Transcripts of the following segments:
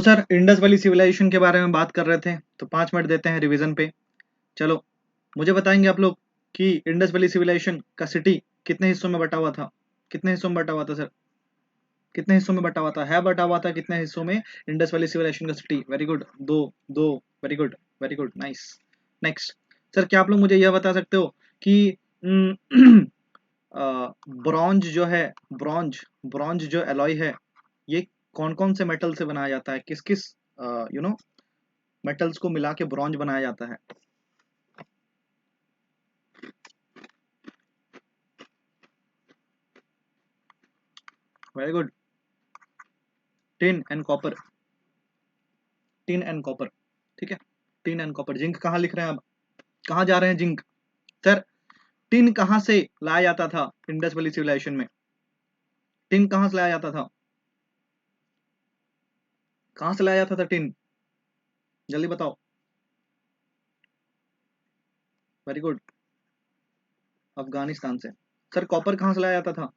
Sir Indus valley civilisation के बारे में बात कर रहे थे तो 5 मिनट देते हैं रिवीजन पे। चलो मुझे बताएंगे आप लोग कि इंडस वैली सिविलाइजेशन का सिटी कितने हिस्सों में बटा हुआ था। कितने हिस्सों में बटा हुआ था सर? कितने हिस्सों में बटा हुआ था? है बटा हुआ था कितने हिस्सों में इंडस वैली सिविलाइजेशन का सिटी? वेरी गुड, दो। दो। Very good, very good, nice. Next sir, क्या आप लोग मुझे यह बता सकते हो कि ब्रॉन्ज जो है, ब्रॉन्ज ब्रॉन्ज जो एलॉय है, ये कौन कौन से मेटल से बनाया जाता है? किस किस यू नो मेटल्स को मिला के ब्रॉन्ज बनाया जाता है? Very good, tin and copper. Tin and copper, ठीक है। Tin and copper. जिंक कहाँ लिख रहे हैं अब? कहाँ जा रहे हैं जिंक? सर टिन कहाँ से लाया जाता था इंडस वैली सिविलाइजेशन में? टिन कहाँ से लाया जाता था? कहाँ से लाया जाता था टिन? जल्दी बताओ। वेरी गुड, अफगानिस्तान से। सर कॉपर कहाँ से लाया जाता था?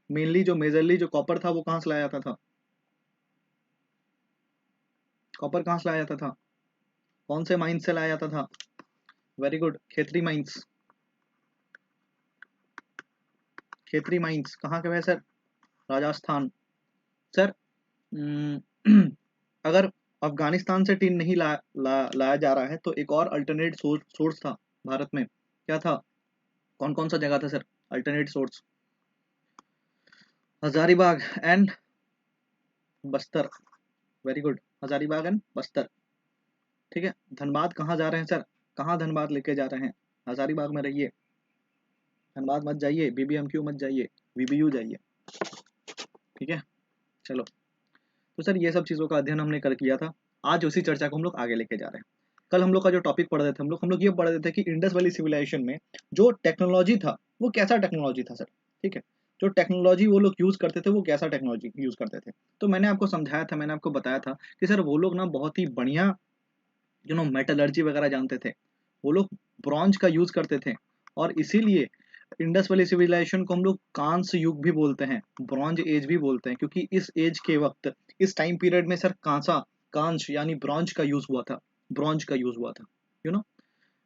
मेनली जो मेजरली जो कॉपर था वो कहाँ से लाया जाता था? कॉपर कहाँ से लाया जाता था? कौन से माइंस से लाया जाता था? Very good, Khetri mines. Khetri mines कहाँ के है सर? राजस्थान। सर अगर अफगानिस्तान से टीन नहीं लाया जा रहा है तो एक और अल्टरनेट सोर्स था भारत में। क्या था? कौन कौन सा जगह था sir alternate source? Hazaribagh and Bastar. Very good, Hazaribagh and Bastar, ठीक है। धनबाद कहाँ जा रहे हैं सर? कहाँ धनबाद लेके जा रहे हैं? हजारीबाग में रहिए, धनबाद मत जाइए, बीबीएमक्यू मत जाइए, वीबीयू जाइए, ठीक है। चलो, तो सर ये सब चीज़ों का अध्ययन हमने कल किया था। आज उसी चर्चा को हम लोग आगे लेके जा रहे हैं। कल हम लोग का जो टॉपिक पढ़ रहे थे, हम लोग ये पढ़ रहे थे कि इंडस वैली सिविलाइजेशन में जो टेक्नोलॉजी था वो कैसा टेक्नोलॉजी था सर, ठीक है। जो टेक्नोलॉजी वो लोग यूज़ करते थे वो कैसा टेक्नोलॉजी यूज़ करते थे। तो मैंने आपको समझाया था, मैंने आपको बताया था कि सर वो लोग ना बहुत ही बढ़िया मेटलर्जी वगैरह जानते थे। वो लोग ब्रॉन्ज का यूज़ करते थे और इसीलिए इंडस वैली सिविलाइजेशन को हम लोग कांस्य युग भी बोलते हैं, ब्रॉन्ज एज भी बोलते हैं, क्योंकि इस एज के वक्त, इस टाइम पीरियड में सर कांसा, कांच यानी ब्रॉन्ज का यूज हुआ था। ब्रॉन्ज का यूज हुआ था, यू नो।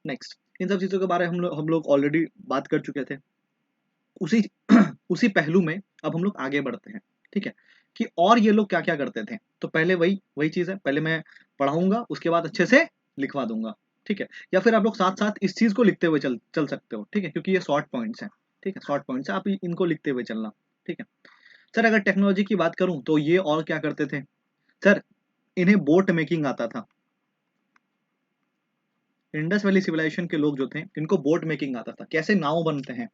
नेक्स्ट, इन सब चीजों के बारे में हम लोग ऑलरेडी बात कर चुके थे। उसी उसी पहलू में अब हम लोग आगे बढ़ते हैं, ठीक है। कि और ये लोग क्या क्या करते थे। तो पहले वही वही चीज है, पहले मैं पढ़ाऊंगा उसके बाद अच्छे से लिखवा दूंगा, ठीक है। या फिर आप लोग साथ साथ इस चीज को लिखते हुए चल चल सकते हो, ठीक है, क्योंकि ये शॉर्ट पॉइंट्स हैं, ठीक है। शॉर्ट पॉइंट्स है, आप इनको लिखते हुए चलना, ठीक है। सर अगर टेक्नोलॉजी की बात करूं तो ये और क्या करते थे सर? इन्हें बोट मेकिंग आता था। इंडस वैली सिविलाइजेशन के लोग जो थे इनको बोट मेकिंग आता था, कैसे नाव बनते हैं,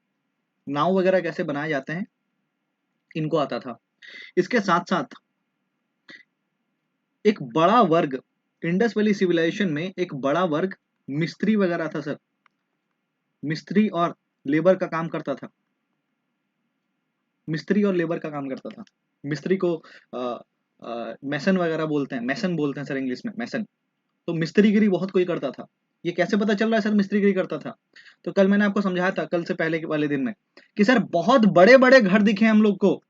नाव वगैरह कैसे बनाए जाते हैं, इनको आता था। इसके साथ साथ एक बड़ा वर्ग, इंडस वैली सिविलाइजेशन में एक बड़ा वर्ग मिस्त्री वगैरह था सर। मिस्त्री और लेबर का काम करता था। मिस्त्री और लेबर का काम करता था। मिस्त्री को मैसन वगैरह बोलते हैं, मैसन बोलते हैं सर इंग्लिश में, मैसन। तो मिस्त्रीगिरी बहुत कोई करता था। ये कैसे पता चल रहा है सर मिस्त्रीगिरी करता था? तो कल मैंने आपको समझाया था, कल से पहले के वाले दिन में, कि सर बहुत बड़े बड़े घर दिखे हम लोग को,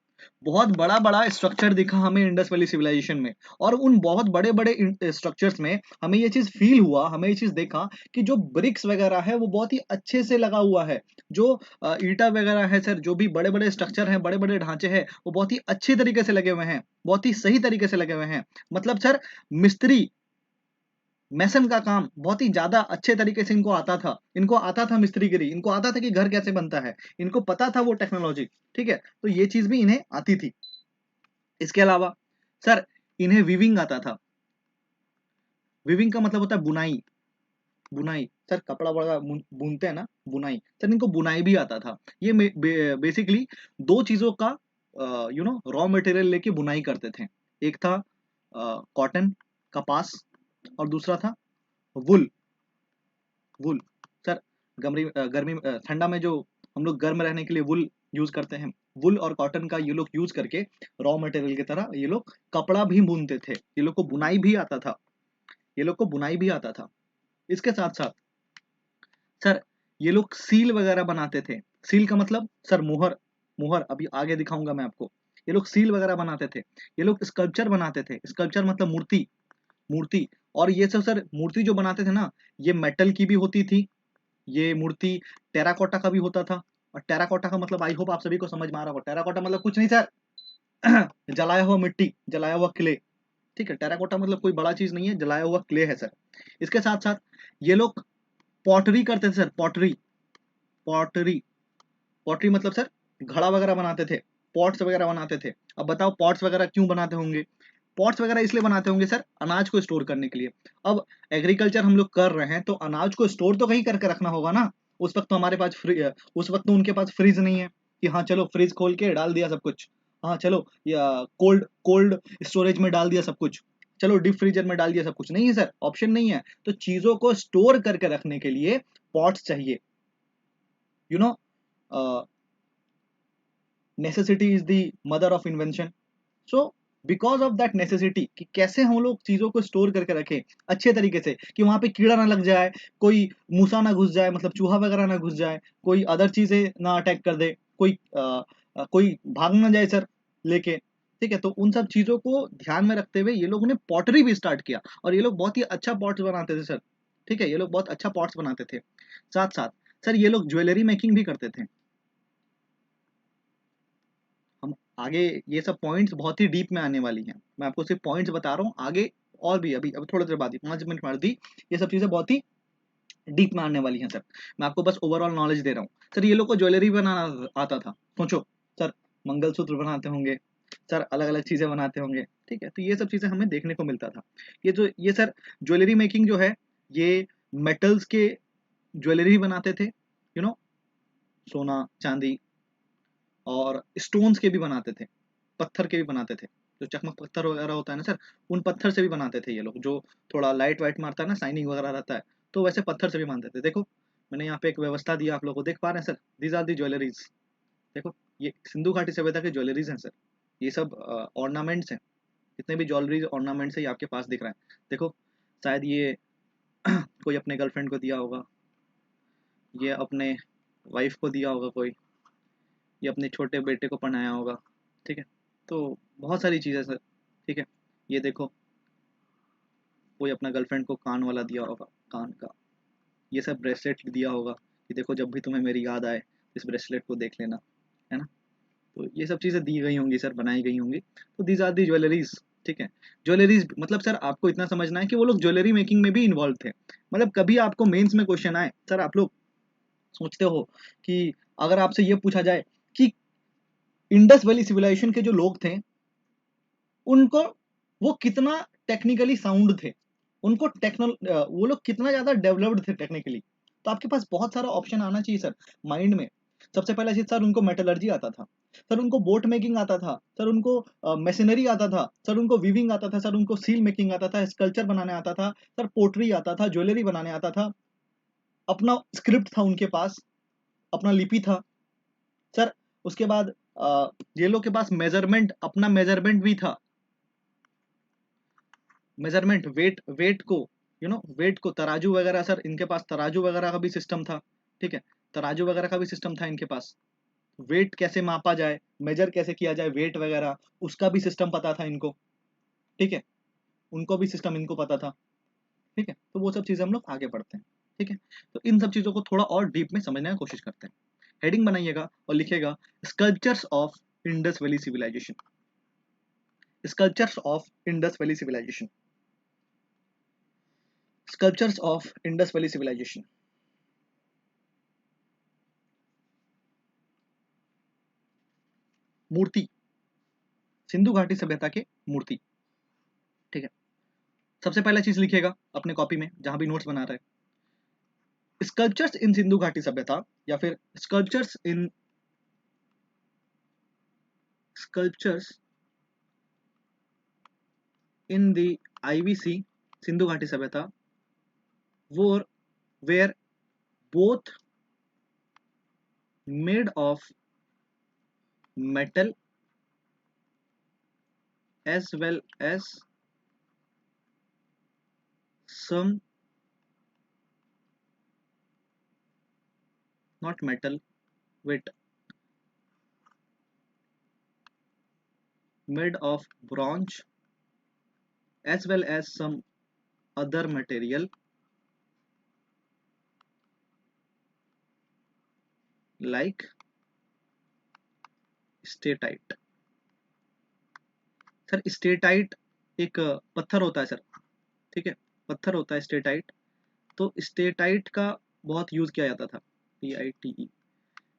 बहुत बड़ा बड़ा स्ट्रक्चर दिखा हमें इंडस वैली सिविलाइजेशन में। और उन बहुत बड़े बड़े स्ट्रक्चर्स में हमें ये चीज फील हुआ, हमें ये चीज देखा कि जो ब्रिक्स वगैरह है वो बहुत ही अच्छे से लगा हुआ है। जो ईटा वगैरह है सर, जो भी बड़े बड़े स्ट्रक्चर हैं, बड़े बड़े ढांचे हैं, वो बहुत ही अच्छे तरीके से लगे हुए हैं, बहुत ही सही तरीके से लगे हुए हैं। मतलब सर मिस्त्री, मैसन का काम बहुत ही ज्यादा अच्छे तरीके से इनको आता था। इनको आता था मिस्त्रीगिरी, इनको आता था कि घर कैसे बनता है, इनको पता था वो टेक्नोलॉजी, ठीक है। तो ये चीज भी इन्हें आती थी। इसके अलावा सर इन्हें वीविंग आता था। वीविंग का मतलब होता है बुनाई। बुनाई सर, कपड़ा बड़ा बुनते हैं ना, बुनाई। सर इनको बुनाई भी आता था। ये बेसिकली दो चीजों का रॉ मटेरियल लेके बुनाई करते थे। एक था कॉटन, कपास, और दूसरा था वुल। वुल सर, गर्मी ठंडा में जो हम लोग गर्म रहने के लिए वुल यूज करते हैं, वुल और कॉटन का ये लोग यूज करके रॉ मटेरियल की तरह ये लोग कपड़ा भी बुनते थे। ये लोग को बुनाई भी आता था। ये लोग को बुनाई भी आता था। इसके साथ साथ सर ये लोग सील वगैरह बनाते थे। सील का मतलब सर मुहर। मुहर अभी आगे दिखाऊंगा मैं आपको। ये लोग सील वगैरह बनाते थे, ये लोग स्कल्पचर बनाते थे, स्कल्पचर मतलब मूर्ति, मूर्ति। और ये सब सर मूर्ति जो बनाते थे ना, ये मेटल की भी होती थी, ये मूर्ति टेराकोटा का भी होता था। और टेराकोटा का मतलब आई होप आप सभी को समझ में आ रहा होगा, टेराकोटा मतलब कुछ नहीं सर, जलाया हुआ मिट्टी, जलाया हुआ क्ले। ठीक है, टेराकोटा मतलब कोई बड़ा चीज नहीं है, जलाया हुआ क्ले है सर। इसके साथ साथ ये लोग पॉटरी करते थे सर, पॉटरी, पॉटरी, पॉटरी मतलब सर घड़ा वगैरह बनाते थे, पॉट्स वगैरह बनाते थे। अब बताओ पॉट्स वगैरह क्यों बनाते होंगे? पॉट्स वगैरह इसलिए बनाते होंगे सर, अनाज को स्टोर करने के लिए। अब एग्रीकल्चर हम लोग कर रहे हैं तो अनाज को स्टोर तो कहीं करके रखना होगा ना। उस वक्त तो हमारे पास उस वक्त तो उनके पास फ्रिज नहीं है कि हाँ चलो फ्रिज खोल के डाल दिया सब कुछ, हाँ चलो या कोल्ड कोल्ड स्टोरेज में डाल दिया सब कुछ, चलो डीप फ्रीजर में डाल दिया सब कुछ, नहीं है सर, ऑप्शन नहीं है। तो चीजों को स्टोर करके रखने के लिए पॉट्स चाहिए, you know, necessity is the mother of invention. So because of that necessity कि कैसे हम लोग चीजों को स्टोर करके रखें अच्छे तरीके से, कि वहां पे कीड़ा ना लग जाए, कोई मूसा ना घुस जाए, मतलब चूहा वगैरह ना घुस जाए, कोई अदर चीजें ना अटैक कर दे, कोई भाग ना जाए सर लेके। ठीक है, तो उन सब चीजों को ध्यान में रखते हुए ये लोगों ने पॉटरी भी स्टार्ट किया, और ये लोग बहुत ही अच्छा पॉट्स बनाते थे सर। ठीक है, ये लोग बहुत अच्छा पॉट्स बनाते थे। साथ साथ सर ये लोग ज्वेलरी मेकिंग भी करते थे। हम आगे ये सब पॉइंट्स बहुत ही डीप में आने वाली हैं, मैं आपको सिर्फ पॉइंट्स बता रहा हूँ आगे। और भी अभी अभी थोड़ी देर बाद ही 5 मिनट बाद ही ये सब चीजें बहुत ही डीप में आने वाली हैं सर। मैं आपको बस ओवरऑल नॉलेज दे रहा हूँ सर। ये लोग को ज्वेलरी बनाना आता था, सोचो सर, मंगलसूत्र बनाते होंगे सर, अलग अलग चीजें बनाते होंगे। ठीक है, तो ये सब चीजें हमें देखने को मिलता था। ये सर ज्वेलरी मेकिंग जो है, ये मेटल्स के ज्वेलरी बनाते थे, सोना चांदी, और स्टोन्स के भी बनाते थे, पत्थर के भी बनाते थे। जो चकमक पत्थर वगैरह होता है ना सर, उन पत्थर से भी बनाते थे ये लोग, जो थोड़ा लाइट वाइट मारता है ना, शाइनिंग वगैरह रहता है, तो वैसे पत्थर से भी मानते थे। देखो मैंने यहाँ पे एक व्यवस्था दिया, आप लोग को देख पा रहे हैं sir, these are the jewelleries. देखो ये सिंधु घाटी सभ्यता के ज्वेलरीज हैं सर, ये सब ऑर्नामेंट्स हैं, जितने भी ज्वेलरीज ऑर्नामेंट्स है ये आपके पास दिख रहा है। देखो शायद ये कोई अपने गर्लफ्रेंड को दिया होगा, ये अपने वाइफ को दिया होगा कोई, ये अपने छोटे बेटे को पढ़ाया होगा। ठीक है, तो बहुत सारी चीज़ें सर। ठीक है, ये देखो कोई अपना गर्लफ्रेंड को कान वाला दिया होगा, कान का, ये सब ब्रेसलेट दिया होगा कि देखो जब भी तुम्हें मेरी याद आए इस ब्रेसलेट को देख लेना, है ना। तो ये सब चीज़ें दी गई होंगी सर, बनाई गई होंगी। तो दीज आर दी ज्वेलरीज। ठीक है, ज्वेलरीज मतलब सर आपको इतना समझना है कि वो लोग ज्वेलरी मेकिंग में भी इन्वॉल्व थे। मतलब कभी आपको मेंस में क्वेश्चन आए सर, आप लोग सोचते हो कि अगर आपसे ये पूछा जाए कि इंडस वैली सिविलाइजेशन के जो लोग थे, उनको वो कितना टेक्निकली साउंड थे, उनको वो लोग कितना ज्यादा डेवलप्ड थे टेक्निकली। तो आपके पास बहुत सारा ऑप्शन आना चाहिए सर माइंड में। सबसे पहला चीज सर, उनको मेटलर्जी आता था, सर उनको बोट मेकिंग आता था, सर उनको मशीनरी आता था, सर उनको वीविंग आता था, सर उनको सील मेकिंग आता था, स्कल्पचर बनाने आता था, सर पोट्री आता था, ज्वेलरी बनाने आता था, अपना स्क्रिप्ट था उनके पास, अपना लिपि था सर। उसके बाद ये लोग के पास मेजरमेंट, अपना मेजरमेंट भी था, मेजरमेंट, वेट को, वेट को, तराजू वगैरह सर, इनके पास तराजू वगैरह का भी सिस्टम था। ठीक है, तराजू वगैरह का भी सिस्टम था इनके पास, वेट कैसे मापा जाए, मेजर कैसे किया जाए वेट वगैरह, उसका भी सिस्टम पता था इनको। ठीक है, उनको भी सिस्टम इनको पता था। ठीक है, तो वो सब चीजें हम लोग आगे बढ़ते हैं। ठीक है, तो इन सब चीजों को थोड़ा और डीप में समझने की कोशिश करते हैं। हेडिंग बनाइएगा और लिखिएगा sculptures of Indus valley civilisation, sculptures of Indus valley civilisation, sculptures of Indus valley civilisation. मूर्ति, सिंधु घाटी सभ्यता के मूर्ति। ठीक है, सबसे पहला चीज लिखिएगा अपने कॉपी में जहां भी नोट्स बना रहे हैं, स्कल्पचर्स इन सिंधु घाटी सभ्यता, या फिर sculptures in the IVC Sindhu घाटी सभ्यता वो were both made of metal as well as some not metal, wait, made of bronze as well as some other material like steatite. Sir steatite एक पत्थर होता है सर, ठीक है, पत्थर होता है स्टेटाइट। तो स्टेटाइट का बहुत यूज किया जाता था, PITE,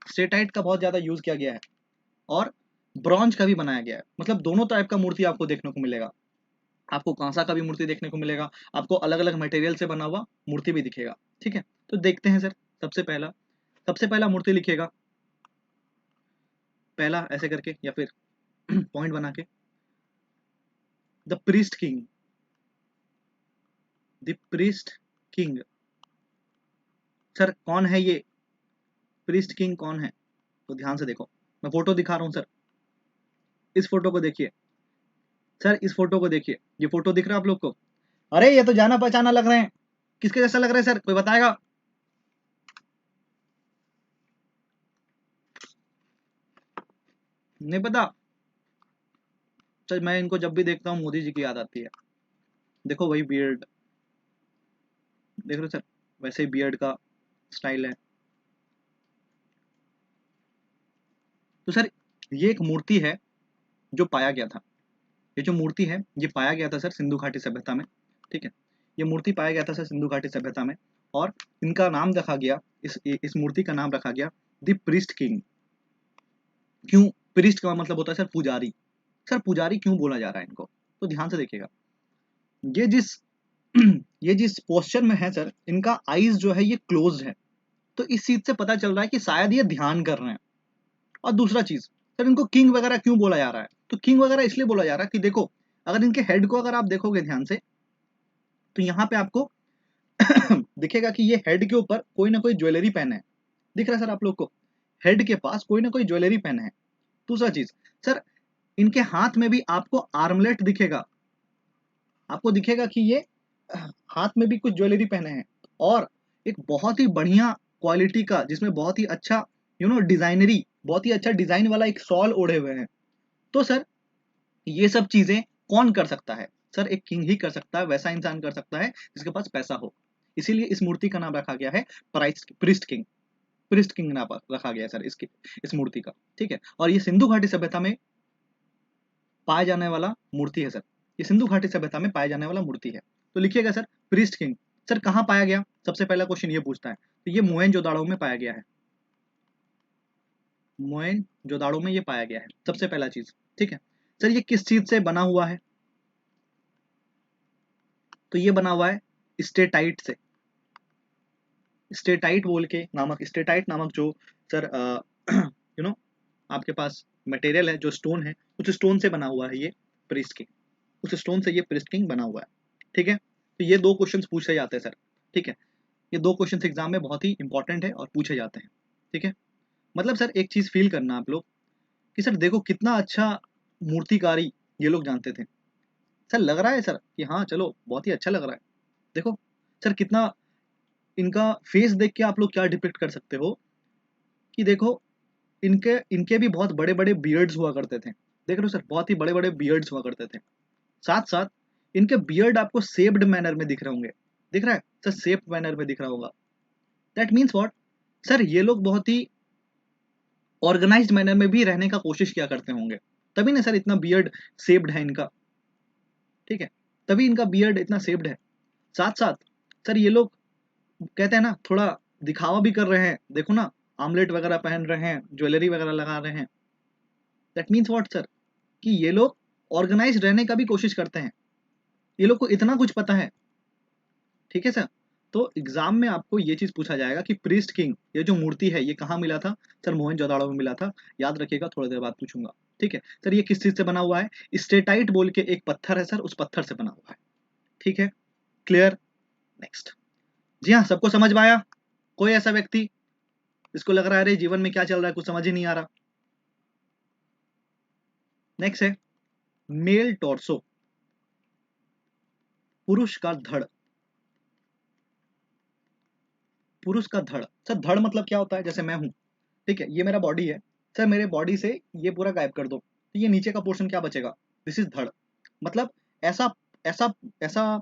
स्टेटाइट का बहुत ज्यादा यूज किया गया है। और ब्रॉन्ज का भी बनाया गया है, मतलब दोनों टाइप का मूर्ति आपको देखने को मिलेगा। आपको कांसा का भी मूर्ति देखने को मिलेगा, आपको अलग अलग मटेरियल से बना हुआ मूर्ति भी दिखेगा, ठीक है। तो देखते हैं सर, सबसे पहला मूर्ति लिखिएगा, पहला ऐसे करके या फिर पॉइंट बना के, the priest king, the priest king. Sir कौन है ये प्रीस्ट किंग, कौन है? तो ध्यान से देखो, मैं फोटो दिखा रहा हूं सर, इस फोटो को देखिए सर, इस फोटो को देखिए, ये फोटो दिख रहा है आप लोग को? अरे ये तो जाना पहचाना लग रहे हैं, किसके जैसा लग रहा है सर, कोई बताएगा? नहीं पता? सर मैं इनको जब भी देखता हूँ मोदी जी की याद आती है। देखो वही बियर्ड, देख रहे हो सर, वैसे ही बियर्ड का स्टाइल है। तो सर ये एक मूर्ति है जो पाया गया था, ये जो मूर्ति है ये पाया गया था सर सिंधु घाटी सभ्यता में, ठीक है। ये मूर्ति पाया गया था सर सिंधु घाटी सभ्यता में, और इनका नाम रखा गया, इस मूर्ति का नाम रखा गया द प्रीस्ट किंग। क्यों? प्रीस्ट का मतलब होता है सर पुजारी। सर पुजारी क्यों बोला जा रहा है इनको? तो ध्यान से देखिएगा, ये जिस ये जिस पोस्चर में है सर, इनका आईज जो है ये क्लोज्ड है, तो इस चीज से पता चल रहा है कि शायद ये ध्यान कर रहे हैं। और दूसरा चीज सर, इनको किंग वगैरह क्यों बोला जा रहा है? तो किंग वगैरह इसलिए बोला जा रहा है कि देखो, अगर इनके हेड को अगर आप देखोगे ध्यान से, तो यहाँ पे आपको दिखेगा कि ये हेड के ऊपर कोई ना कोई ज्वेलरी पहने है। दिख रहा है सर आप लोग को? हेड के पास कोई ना कोई ज्वेलरी पहने है। दूसरा चीज सर, इनके हाथ में भी आपको आर्मलेट दिखेगा, आपको दिखेगा कि ये हाथ में भी कुछ ज्वेलरी पहने हैं। और एक बहुत ही बढ़िया क्वालिटी का, जिसमें बहुत ही अच्छा डिजाइनरी, बहुत ही अच्छा डिजाइन वाला एक शॉल ओढ़े हुए हैं। तो सर ये सब चीजें कौन कर सकता है? सर एक किंग ही कर सकता है, वैसा इंसान कर सकता है जिसके पास पैसा हो। इसीलिए इस मूर्ति का नाम रखा गया है प्रिस्ट किंग। प्रिस्ट किंग नाम रखा गया है सर इसकी, इस मूर्ति का, ठीक है। और ये सिंधु घाटी सभ्यता में पाया जाने वाला मूर्ति है सर, ये सिंधु घाटी सभ्यता में पाया जाने वाला मूर्ति है। तो लिखिएगा सर प्रीस्ट किंग। सर कहाँ पाया गया? सबसे पहला क्वेश्चन ये पूछता है। तो ये मोहनजोदाड़ो में पाया गया है, मोहनजोदाड़ो में ये पाया गया है, सबसे पहला चीज, ठीक है। सर ये किस चीज से बना हुआ है? तो ये बना हुआ है स्टेटाइट से, स्टेटाइट बोल के नामक, स्टेटाइट नामक जो सर यू नो आपके पास मटेरियल है, जो स्टोन है, उस स्टोन से बना हुआ है ये प्रीस्ट किंग, उस स्टोन से ये प्रीस्ट किंग बना हुआ है, ठीक है। तो ये दो क्वेश्चंस पूछे जाते हैं सर, ठीक है। ये दो क्वेश्चंस एग्जाम में बहुत ही इंपॉर्टेंट है और पूछे जाते हैं, ठीक है। मतलब सर एक चीज फील करना आप लोग कि सर देखो कितना अच्छा मूर्तिकारी ये लोग जानते थे। सर लग रहा है सर कि हाँ चलो बहुत ही अच्छा लग रहा है। देखो सर कितना, इनका फेस देख के आप लोग क्या डिपिक्ट कर सकते हो कि देखो इनके इनके भी बहुत बड़े बड़े बियर्ड्स हुआ करते थे। देख रहे हो सर, बहुत ही बड़े बड़े बियर्ड्स हुआ करते थे। साथ साथ इनके बियर्ड आपको सेप्ड मैनर में दिख रहे होंगे, दिख रहा है सर, सेप्ड मैनर में दिख रहा होगा। That means what? सर ये लोग बहुत ही ऑर्गेनाइज्ड मैनर में भी रहने का कोशिश किया करते होंगे, तभी ना सर इतना बियर्ड सेप्ड है इनका, ठीक है, तभी इनका बियर्ड इतना सेप्ड है। साथ साथ सर ये लोग कहते हैं ना थोड़ा दिखावा भी कर रहे हैं, देखो ना आमलेट वगैरह पहन रहे हैं, ज्वेलरी वगैरह लगा रहे हैं। दैट मीन्स व्हाट सर, कि ये लोग ऑर्गेनाइज रहने का भी कोशिश करते हैं, ये लोग को इतना कुछ पता है, ठीक है सर। तो एग्जाम में आपको ये चीज पूछा जाएगा कि प्रीस्ट किंग ये जो मूर्ति है ये कहाँ मिला था? सर मोहनजोदाड़ो में मिला था, याद रखिएगा, थोड़ी देर बाद पूछूंगा, ठीक है। सर ये किस चीज से बना हुआ है? स्टेटाइट बोल के एक पत्थर है सर, उस पत्थर से बना हुआ है, ठीक है, क्लियर। नेक्स्ट। जी हाँ, सबको समझ में आया? कोई ऐसा व्यक्ति जिसको लग रहा है अरे जीवन में क्या चल रहा है, कुछ समझ ही नहीं आ रहा? नेक्स्ट है मेल टॉर्सो, पुरुष का धड़, पुरुष का धड़। सर धड़ मतलब क्या होता है? जैसे मैं हूं, ठीक है, ये मेरा बॉडी है सर, मेरे बॉडी से ये पूरा गायब कर दो, तो ये नीचे का पोर्शन क्या बचेगा, दिस इज धड़। मतलब ऐसा ऐसा ऐसा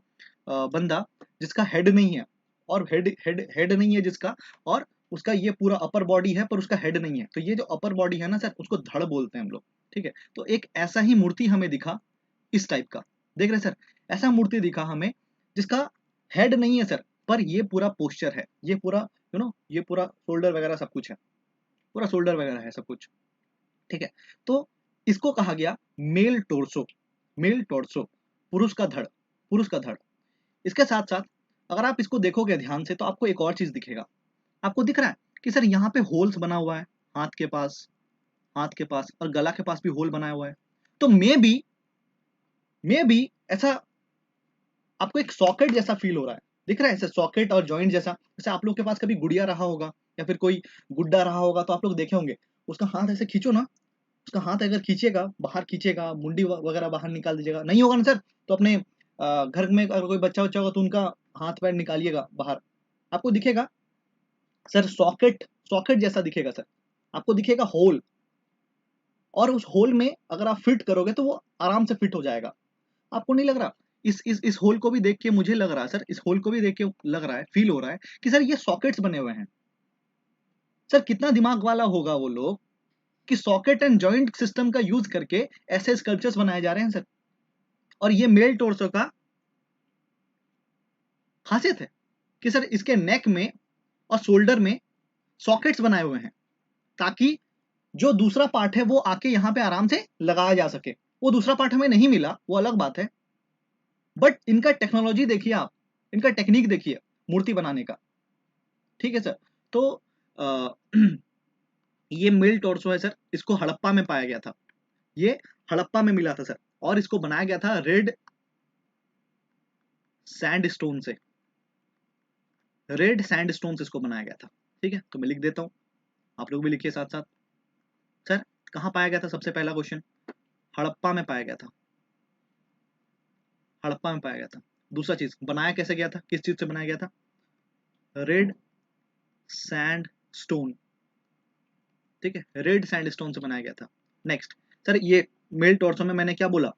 बंदा जिसका हेड नहीं है, और हेड नहीं है जिसका, और उसका ये पूरा अपर बॉडी है पर उसका हेड नहीं है, तो ये जो अपर बॉडी है ना सर, उसको धड़ बोलते हैं हम लोग, ठीक है। तो एक ऐसा ही मूर्ति हमें दिखा, इस टाइप का, देख रहे हैं सर, ऐसा मूर्ति दिखा हमें जिसका हेड नहीं है सर, पर ये पूरा पोस्चर है, ये पूरा ये पूरा शोल्डर वगैरह सब कुछ है, पूरा शोल्डर वगैरह है सब कुछ, ठीक है। तो इसको कहा गया मेल टोर्सो, मेल टोर्सो, पुरुष का धड़, पुरुष का धड़। इसके साथ साथ अगर आप इसको देखोगे ध्यान से तो आपको एक और चीज दिखेगा, आपको दिख रहा है कि सर यहाँ पे होल्स बना हुआ है, हाथ के पास, हाथ के पास और गला के पास भी होल बनाया हुआ है। तो मे बी ऐसा आपको एक सॉकेट जैसा फील हो रहा है, दिख रहा है ऐसे सॉकेट और जॉइंट जैसा, जैसे आप लोग के पास कभी गुड़िया रहा होगा या फिर कोई गुड्डा रहा होगा, तो आप लोग देखे होंगे, उसका हाथ ऐसे खींचो ना, उसका हाथ अगर खींचेगा, बाहर खींचेगा, मुंडी वगैरह बाहर निकाल दीजिएगा, नहीं होगा ना सर, तो अपने घर में अगर कोई बच्चा उच्चा होगा तो उनका हाथ पैर निकालिएगा बाहर, आपको दिखेगा सर सॉकेट, सॉकेट जैसा दिखेगा सर, आपको दिखेगा होल, और उस होल में अगर आप फिट करोगे तो वो आराम से फिट हो जाएगा। आपको नहीं लग रहा, इस होल को भी देख के मुझे लग रहा है सर, इस होल को भी देख के लग रहा है, फील हो रहा है कि सर ये सॉकेट्स बने हुए हैं। सर कितना दिमाग वाला होगा वो लोग कि सॉकेट एंड जॉइंट सिस्टम का यूज करके ऐसे स्कल्पचर्स बनाए जा रहे हैं सर। और ये मेल टोर्सो का खासियत है कि सर इसके नेक में और शोल्डर में सॉकेट्स बनाए हुए हैं, ताकि जो दूसरा पार्ट है वो आके यहाँ पे आराम से लगाया जा सके। वो दूसरा पार्ट हमें नहीं मिला, वो अलग बात है, बट इनका टेक्नोलॉजी देखिए आप, इनका टेक्निक देखिए मूर्ति बनाने का, ठीक है सर। तो आ, ये मिल टोर्सो है सर, इसको हड़प्पा में पाया गया था, ये हड़प्पा में मिला था सर, और इसको बनाया गया था रेड सैंडस्टोन से, रेड सैंडस्टोन से इसको बनाया गया था, ठीक है। तो मैं लिख देता हूं, आप लोग भी लिखिए साथ साथ। सर कहां पाया गया था, सबसे पहला क्वेश्चन हड़प्पा में पाया गया था, हड़प्पा में पाया गया था। दूसरा चीज बनाया कैसे गया था, किस चीज से बनाया गया था, रेड सैंड स्टोन, ठीक है, रेड सैंड स्टोन से बनाया गया था। नेक्स्ट सर ये मेल टॉर्सो में मैंने क्या बोला,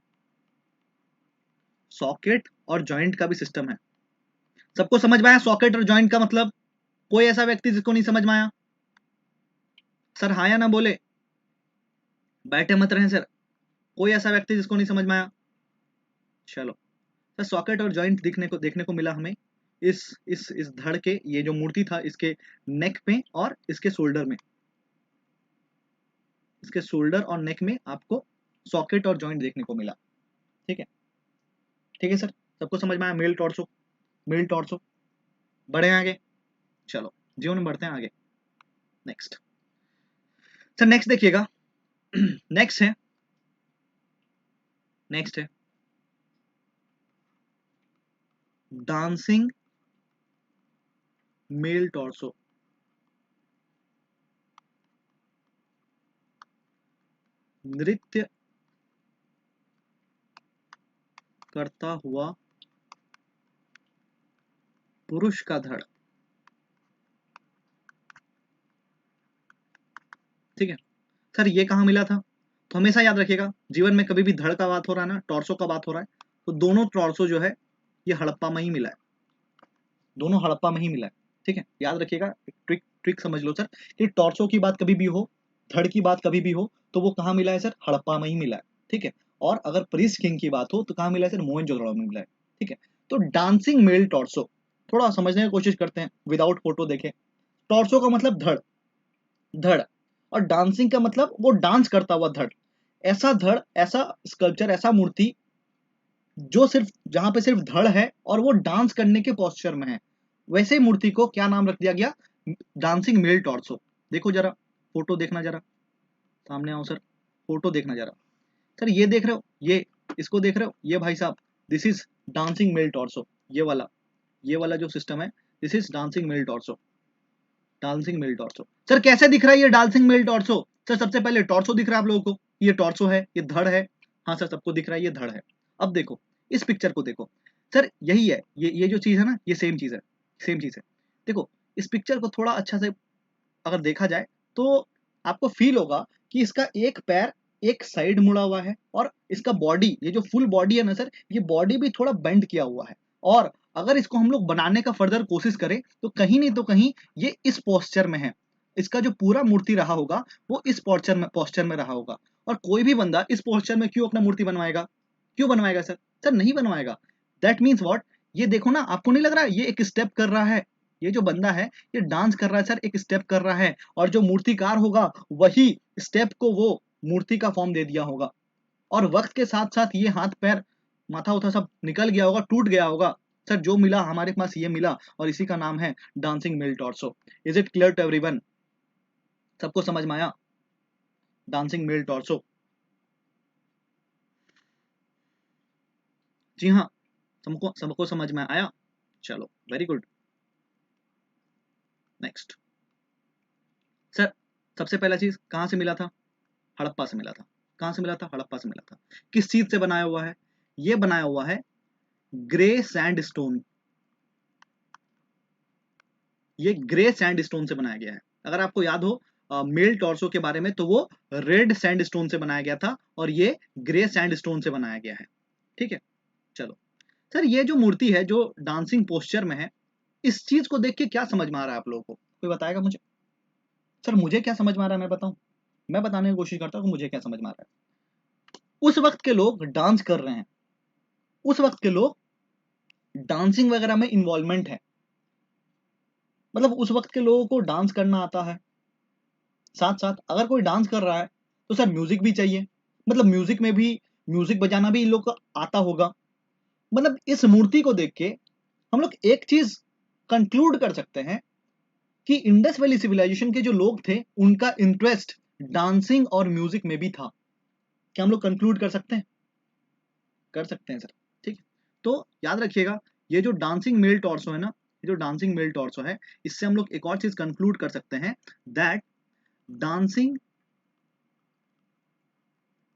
सॉकेट और जॉइंट का भी सिस्टम है। सबको समझ में आया सॉकेट और जॉइंट का मतलब, कोई ऐसा व्यक्ति जिसको नहीं समझ में आया, सर हाँ या ना बोले, बैठे मत रहे सर, कोई ऐसा व्यक्ति जिसको नहीं समझ में आया। चलो सर सॉकेट और जॉइंट देखने को मिला हमें इस धड़ के, ये जो मूर्ति था इसके नेक पे और इसके शोल्डर में, इसके शोल्डर और नेक में आपको सॉकेट और जॉइंट देखने को मिला, ठीक है, ठीक है सर, सबको समझ में आया मेल टॉर्सो, मेल टॉर्सो। बढ़े आगे, चलो जीवन में बढ़ते हैं आगे। नेक्स्ट सर, नेक्स्ट देखिएगा, नेक्स्ट है, नेक्स्ट है डांसिंग मेल टॉर्सो, नृत्य करता हुआ पुरुष का धड़, ठीक है सर। ये कहाँ मिला था, तो हमेशा याद रखिएगा जीवन में कभी भी धड़ का बात हो रहा है ना, टॉर्सो का बात हो रहा है, तो दोनों टॉर्सो जो है ये हड़प्पा में ही मिला है, दोनों हड़प्पा में ही मिला है, ठीक है। याद रखिएगा, एक ट्रिक ट्रिक समझ लो सर, कि टॉर्सो की बात कभी भी हो, धड़ की बात कभी भी हो, तो वो कहाँ मिला है सर, हड़प्पा में ही मिला है, ठीक है। और अगर प्रीस्ट किंग की बात हो तो कहाँ मिला है सर, मोहनजोदड़ो में मिला है, ठीक है। तो डांसिंग मेल टॉर्सो, थोड़ा समझने की कोशिश करते हैं विदाउट फोटो देखे। टॉर्सो का मतलब धड़, धड़, और डांसिंग का मतलब वो डांस करता हुआ धड़, ऐसा धड़, ऐसा स्कल्पचर, ऐसा मूर्ति जो सिर्फ, जहां पे सिर्फ धड़ है और वो डांस करने के पोस्चर में है, वैसे मूर्ति को क्या नाम रख दिया गया, डांसिंग मेल टॉर्सो। देखो जरा, फोटो देखना जरा, सामने आओ सर, फोटो देखना जरा सर, ये देख रहे हो, ये इसको देख रहे हो, ये भाई साहब, this is dancing male torso, ये वाला जो सिस्टम है, this is dancing male torso, dancing male torso. Sir कैसे दिख रहा है ये डांसिंग मेल टॉर्सो, सर सबसे पहले टॉर्सो दिख रहा है आप लोगों को, ये टॉर्सो है, ये धड़ है, हाँ सर सबको दिख रहा है ये धड़ है। अब देखो इस पिक्चर को देखो सर, यही है, ये जो चीज है ना, ये सेम चीज है, सेम चीज है। देखो इस पिक्चर को थोड़ा अच्छा से अगर देखा जाए तो आपको फील होगा कि इसका एक पैर एक साइड मुड़ा हुआ है और इसका बॉडी, ये जो फुल बॉडी है ना सर, ये बॉडी भी थोड़ा बेंड किया हुआ है। और अगर इसको हम लोग बनाने का फर्दर कोशिश करें तो कहीं नहीं तो कहीं ये इस पोस्चर में है। इसका जो पूरा मूर्ति रहा होगा वो इस पोस्चर में रहा होगा। और कोई भी बंदा इस पोस्चर में क्यों अपना मूर्ति बनवाएगा? क्यों बनवाएगा सर? सर नहीं बनवाएगा। That means what? ये देखो ना, आपको नहीं लग रहा है ये एक स्टेप कर रहा है? ये जो बंदा है ये डांस कर रहा है सर, एक स्टेप कर रहा है। और जो मूर्तिकार होगा वही स्टेप को वो मूर्ति का फॉर्म दे दिया होगा। और वक्त के साथ साथ ये हाथ पैर माथा उथा सब निकल गया होगा, टूट गया होगा। सर जो मिला हमारे पास ये मिला, और इसी का नाम है dancing male torso. Is it clear to everyone? सबको समझ में आया? Dancing male torso. जी हाँ, सबको सबको समझ में आया? चलो वेरी गुड। नेक्स्ट सर, सबसे पहला चीज कहां से मिला था? हड़प्पा से मिला था। कहां से मिला था? हड़प्पा से मिला था। किस चीज से बनाया हुआ है? ये बनाया हुआ है ग्रे सैंडस्टोन। ये ग्रे सैंडस्टोन से बनाया गया है। अगर आपको याद हो मेल टॉर्सो के बारे में, तो वो रेड सैंडस्टोन से बनाया गया था और ये ग्रे सैंडस्टोन से बनाया गया है। ठीक है, चलो सर, ये जो मूर्ति है जो डांसिंग पोस्चर में है, इस चीज को देख के क्या समझ में आ रहा है आप लोगों को? कोई बताएगा मुझे? सर मुझे क्या समझ में आ रहा है मैं बताऊं? मैं बताने की कोशिश करता हूँ कि मुझे क्या समझ में आ रहा है। उस वक्त के लोग डांस कर रहे हैं, उस वक्त के लोग डांसिंग वगैरह में इन्वॉल्वमेंट है। मतलब उस वक्त के लोगों को डांस करना आता है। साथ साथ अगर कोई डांस कर रहा है तो सर म्यूजिक भी चाहिए। मतलब म्यूजिक में भी, म्यूजिक बजाना भी इन लोग को आता होगा। मतलब इस मूर्ति को देख के हम लोग एक चीज कंक्लूड कर सकते हैं कि इंडस वैली सिविलाइजेशन के जो लोग थे उनका इंटरेस्ट डांसिंग और म्यूजिक में भी था। क्या हम लोग कंक्लूड कर सकते हैं? कर सकते हैं सर। ठीक है, तो याद रखिएगा, ये जो डांसिंग मेल टॉर्सो है ना, ये जो डांसिंग मेल टॉर्सो है, इससे हम लोग एक और चीज कंक्लूड कर सकते हैं, that dancing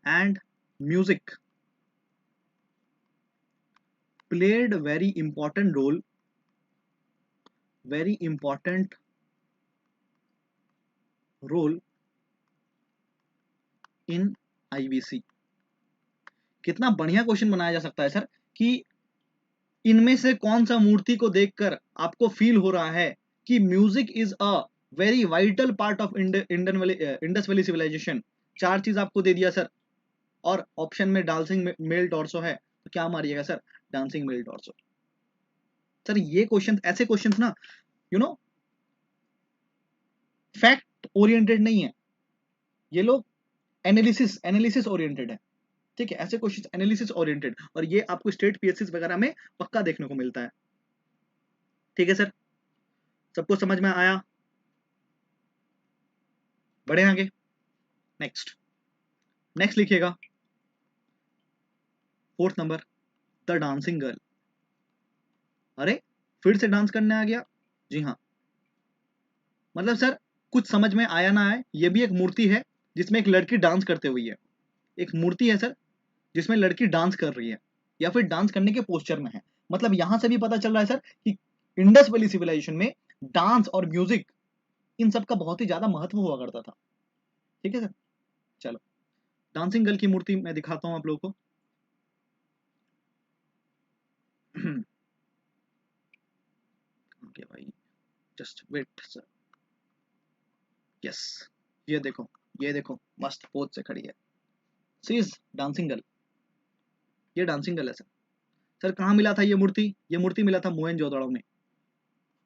and music played very important role, very important role in IVC। कितना बढ़िया क्वेश्चन बनाया जा सकता है सर कि इनमें से कौन सा मूर्ति को देखकर आपको फील हो रहा है कि music is a very vital part of Indus valley civilisation. चार चीज आपको दे दिया सर, और ऑप्शन में डांसिंग मेल टॉर्सो है, तो क्या मारिएगा sir? Dancing male torso. Sir ये क्वेश्चन, ऐसे क्वेश्चन ना, यू नो, फैक्ट ओरिएंटेड नहीं है, ये लोग एनालिसिस एनालिसिस ओरिएंटेड है। ठीक है, ऐसे क्वेश्चन एनालिसिस ओरिएंटेड, और ये आपको स्टेट पीएससी वगैरह में पक्का देखने को मिलता है। ठीक है सर, सबको समझ में आया? बढ़े आगे। नेक्स्ट, नेक्स्ट लिखिएगा, fourth number, the dancing girl. अरे फिर से डांस करने आ गया? जी हाँ, मतलब सर कुछ समझ में आया ना आए, ये भी एक मूर्ति है जिसमें एक लड़की डांस करते हुई है। एक मूर्ति है सर जिसमें लड़की डांस कर रही है या फिर डांस करने के पोस्चर में है। मतलब यहां से भी पता चल रहा है सर कि इंडस वैली सिविलाइजेशन में डांस और म्यूजिक, इन सब का बहुत ही ज्यादा महत्व हुआ करता था। ठीक है सर, चलो डांसिंग गर्ल की मूर्ति मैं दिखाता हूं आप लोगों को। ओके भाई, जस्ट वेट सर। यस, ये देखो, ये देखो मस्त पोज से खड़ी है। सी इज डांसिंग गर्ल। ये डांसिंग गर्ल है सर। सर कहाँ मिला था ये मूर्ति? ये मूर्ति मिला था मोहनजोदाड़ो में।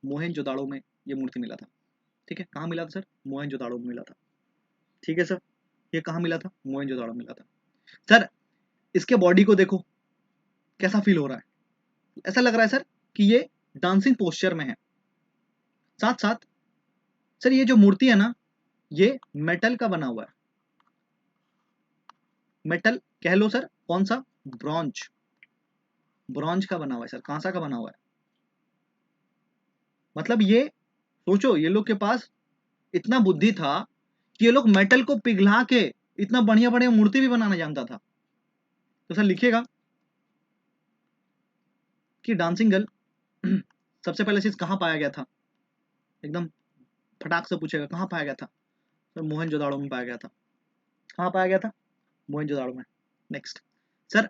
मोहनजोदाड़ो में ये मूर्ति मिला था। ठीक है, कहाँ मिला था सर? मोहनजोदाड़ो में मिला था। ठीक है सर, ये कहाँ मिला था? मोहनजोदाड़ो में मिला था। सर इसके बॉडी को देखो, कैसा फील हो रहा है? ऐसा लग रहा है सर कि ये डांसिंग पोस्चर में है। साथ साथ सर ये जो मूर्ति है ना, ये मेटल का बना हुआ है। मेटल कह लो सर, कौन सा? ब्रॉन्ज। ब्रॉन्ज का बना हुआ है सर, कांसा का बना हुआ है। मतलब ये सोचो, ये लोग के पास इतना बुद्धि था कि ये लोग मेटल को पिघला के इतना बढ़िया बढ़िया मूर्ति भी बनाना जानता था। तो सर लिखिएगा कि डांसिंग गर्ल सबसे पहले चीज कहाँ पाया गया था? एकदम फटाक से पूछेगा, कहाँ पाया गया था? सर मोहनजोदाड़ो में पाया गया था। कहाँ पाया गया था? मोहनजोदाड़ो में। नेक्स्ट सर,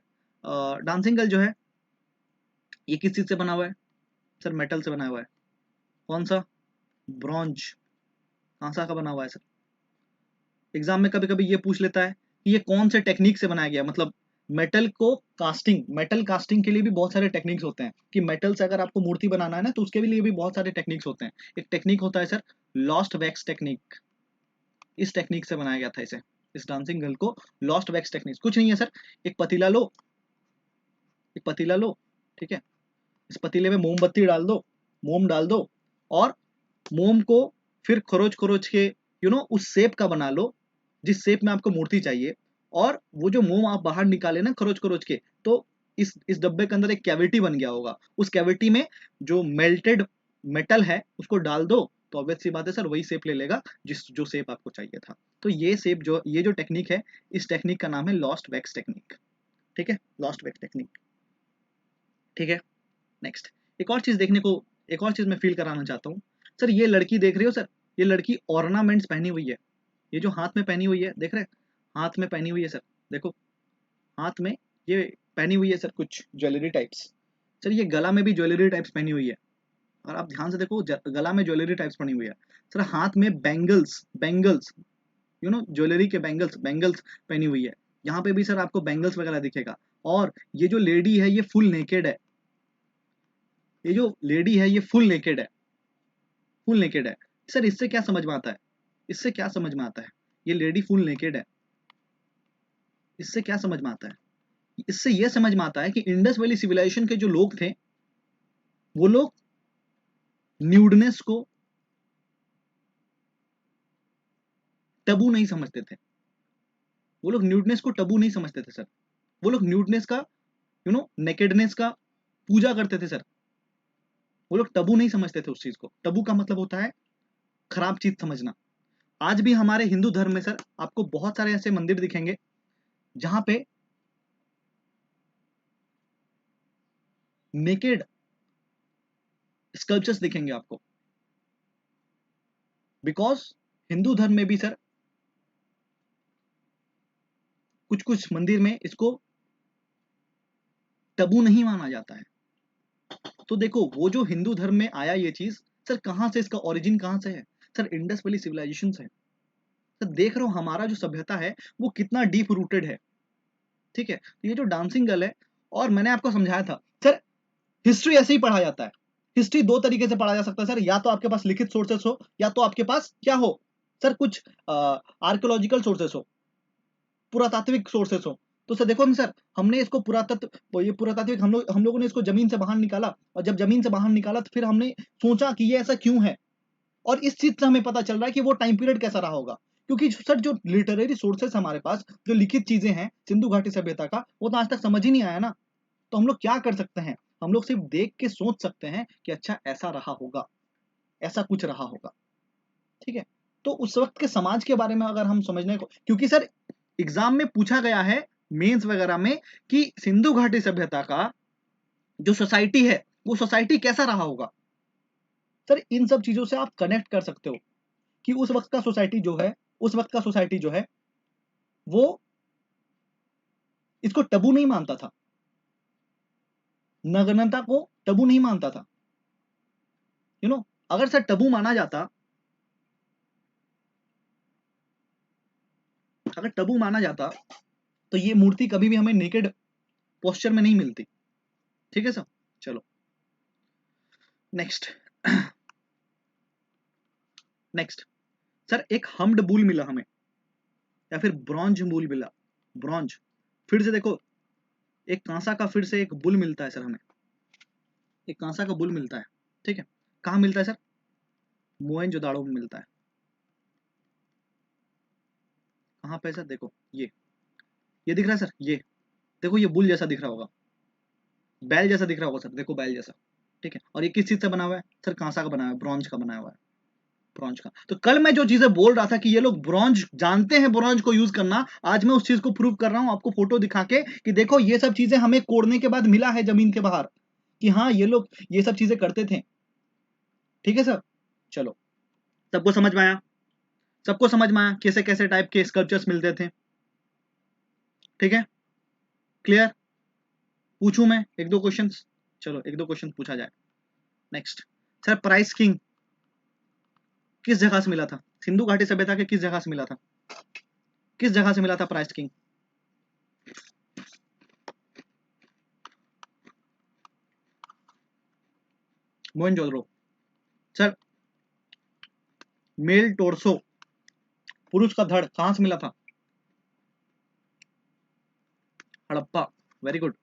डांसिंग गर्ल जो है ये किस चीज से बना हुआ है सर? मेटल से बना हुआ है। कौन सा? ब्रॉन्ज। कांसा का बना हुआ है सर। एग्जाम में कभी कभी ये पूछ लेता है कि ये कौन से टेक्निक से बनाया गया, मतलब मेटल को कास्टिंग, मेटल कास्टिंग के लिए भी बहुत सारे टेक्निक्स होते हैं कि मेटल से अगर आपको मूर्ति बनाना है ना तो उसके लिए भी बहुत सारे टेक्निक्स होते हैं। एक टेक्निक होता है सर लॉस्ट वैक्स टेक्निक। इस टेक्निक से बनाया गया था इसे, इस डांसिंग गर्ल को लॉस्ट वैक्स टेक्निक। कुछ नहीं है सर, एक पतीला लो, एक पतीला लो, ठीक है, इस पतीले में मोमबत्ती डाल दो, मोम डाल दो, और मोम को फिर खरोच खरोच के उस शेप का बना लो जिस शेप में आपको मूर्ति चाहिए। और वो जो मोम आप बाहर निकाले ना खरोच खरोच के, तो इस डब्बे के अंदर एक कैविटी बन गया होगा। उस कैविटी में जो मेल्टेड मेटल है उसको डाल दो, तो ऑब्वियस सी बात है सर वही शेप ले लेगा जिस जो शेप आपको चाहिए था। तो ये जो टेक्निक है, इस टेक्निक का नाम है लॉस्ट वैक्स टेक्निक। ठीक है, लॉस्ट वैक्स टेक्निक। ठीक है, नेक्स्ट एक और चीज मैं फील कराना चाहता हूँ सर। ये लड़की देख रही हो सर, ये लड़की ऑर्नामेंट्स पहनी हुई है। ये जो हाथ में पहनी हुई है, देख रहे हैं? हाथ में पहनी हुई है सर, देखो हाथ में ये पहनी हुई है सर कुछ ज्वेलरी टाइप्स। सर ये गला में भी ज्वेलरी टाइप्स पहनी हुई है, और आप ध्यान से देखो गला में ज्वेलरी टाइप्स पहनी हुई है। सर हाथ में बैंगल्स, बैंगल्स ज्वेलरी के बैंगल्स, बैंगल्स पहनी हुई है। यहाँ पे भी सर आपको बैंगल्स वगैरह दिखेगा। और ये जो लेडी है ये फुल नेकेड है, ये जो लेडी है ये फुल नेकेड है, फुल नेकेड है। सर इससे क्या समझ में आता है? इससे क्या समझ में आता है? ये लेडी फुल नेकेड है, इससे क्या समझ में आता है? इससे यह समझ में आता है कि इंडस वैली सिविलाइजेशन के जो लोग थे वो लोग न्यूडनेस को टबू नहीं समझते थे। वो लोग न्यूडनेस को टबू नहीं समझते थे सर। वो लोग न्यूडनेस का नेकेडनेस का पूजा करते थे सर। वो लोग टबू नहीं समझते थे उस चीज को। टबू का मतलब होता है खराब चीज समझना। आज भी हमारे हिंदू धर्म में सर आपको बहुत सारे ऐसे मंदिर दिखेंगे जहां पे नेकेड स्कल्पचर्स दिखेंगे आपको। बिकॉज हिंदू धर्म में भी सर कुछ कुछ मंदिर में इसको टबू नहीं माना जाता है। तो देखो वो जो हिंदू धर्म में आया ये चीज सर, कहां से इसका ओरिजिन कहां से है सर? इंडस वैली सिविलाइजेशन से। सर देख रहे हो हमारा जो सभ्यता है वो कितना डीप रूटेड है। ठीक है, तो ये जो डांसिंग गर्ल है, और मैंने आपको समझाया था सर हिस्ट्री ऐसे ही पढ़ा जाता है। हिस्ट्री दो तरीके से पढ़ा जा सकता है सर, या तो आपके पास लिखित सोर्सेस हो, या तो आपके पास क्या हो सर, कुछ आर्कियोलॉजिकल सोर्सेस हो, पुरातात्विक सोर्सेस हो। तो सर देखो ना सर, हमने इसको पुरातत्व, ये पुरातात्विक हम लोगों ने इसको जमीन से बाहर निकाला, और जब जमीन से बाहर निकाला तो फिर हमने सोचा कि ये ऐसा क्यों है, और इस चीज से हमें पता चल रहा है कि वो टाइम पीरियड कैसा रहा होगा। क्योंकि सर जो लिटरेरी सोर्सेस हमारे पास, जो लिखित चीजें हैं सिंधु घाटी सभ्यता का, वो तो आज तक समझ ही नहीं आया ना। तो हम लोग क्या कर सकते हैं? हम लोग सिर्फ देख के सोच सकते हैं कि अच्छा ऐसा रहा होगा, ऐसा कुछ रहा होगा। ठीक है, तो उस वक्त के समाज के बारे में अगर हम समझने को, क्योंकि सर एग्जाम में पूछा गया है मेंस वगैरह में कि सिंधु घाटी सभ्यता का जो सोसाइटी है वो सोसाइटी कैसा रहा होगा। सर इन सब चीजों से आप कनेक्ट कर सकते हो कि उस वक्त का सोसाइटी जो है, उस वक्त का सोसाइटी जो है वो इसको टबू नहीं मानता था, नग्नता को टबू नहीं मानता था। अगर सर टबू माना जाता, अगर टबू माना जाता तो ये मूर्ति कभी भी हमें नेकेड पोस्चर में नहीं मिलती। ठीक है सर, चलो नेक्स्ट। नेक्स्ट सर, एक हम्ड बुल मिला हमें, या फिर ब्रॉन्ज बुल मिला। ब्रॉन्ज, फिर से देखो एक कांसा का फिर से एक बुल मिलता है सर हमें, एक कांसा का बुल मिलता है। ठीक है, कहाँ मिलता है सर? मोहनजोदाड़ो में मिलता है। कहाँ पे सर? देखो ये दिख रहा है सर, ये देखो ये बुल जैसा दिख रहा होगा, बैल जैसा दिख रहा होगा सर, देखो बैल जैसा। ठीक है, और ये किस चीज से बना हुआ है सर? कांसा का बना हुआ है, ब्रॉन्ज का बनाया हुआ है, ब्रॉन्ज का। तो कल मैं जो चीजें बोल रहा था कि ये लोग ब्रॉन्ज जानते हैं, ब्रॉन्ज को यूज करना, आज मैं उस चीज को प्रूव कर रहा हूं आपको फोटो दिखा के कि देखो ये सब चीजें हमें कोड़ने के बाद मिला है जमीन के बाहर, कि हाँ ये लोग ये सब चीजें करते थे। ठीक है सर, चलो सबको समझ में आया? सबको समझ में आया कैसे कैसे टाइप के स्कल्पचर्स मिलते थे? ठीक है, क्लियर? पूछूं मैं एक दो क्वेश्चंस? चलो एक दो क्वेश्चन पूछा जाए। नेक्स्ट सर, प्राइस किंग किस जगह से मिला था? सिंधु घाटी सभ्यता के किस जगह से मिला था? किस जगह से मिला था priest king? Mohenjodaro. Sir, male torso, पुरुष का धड़ कहां से मिला था? हड़प्पा। Very good.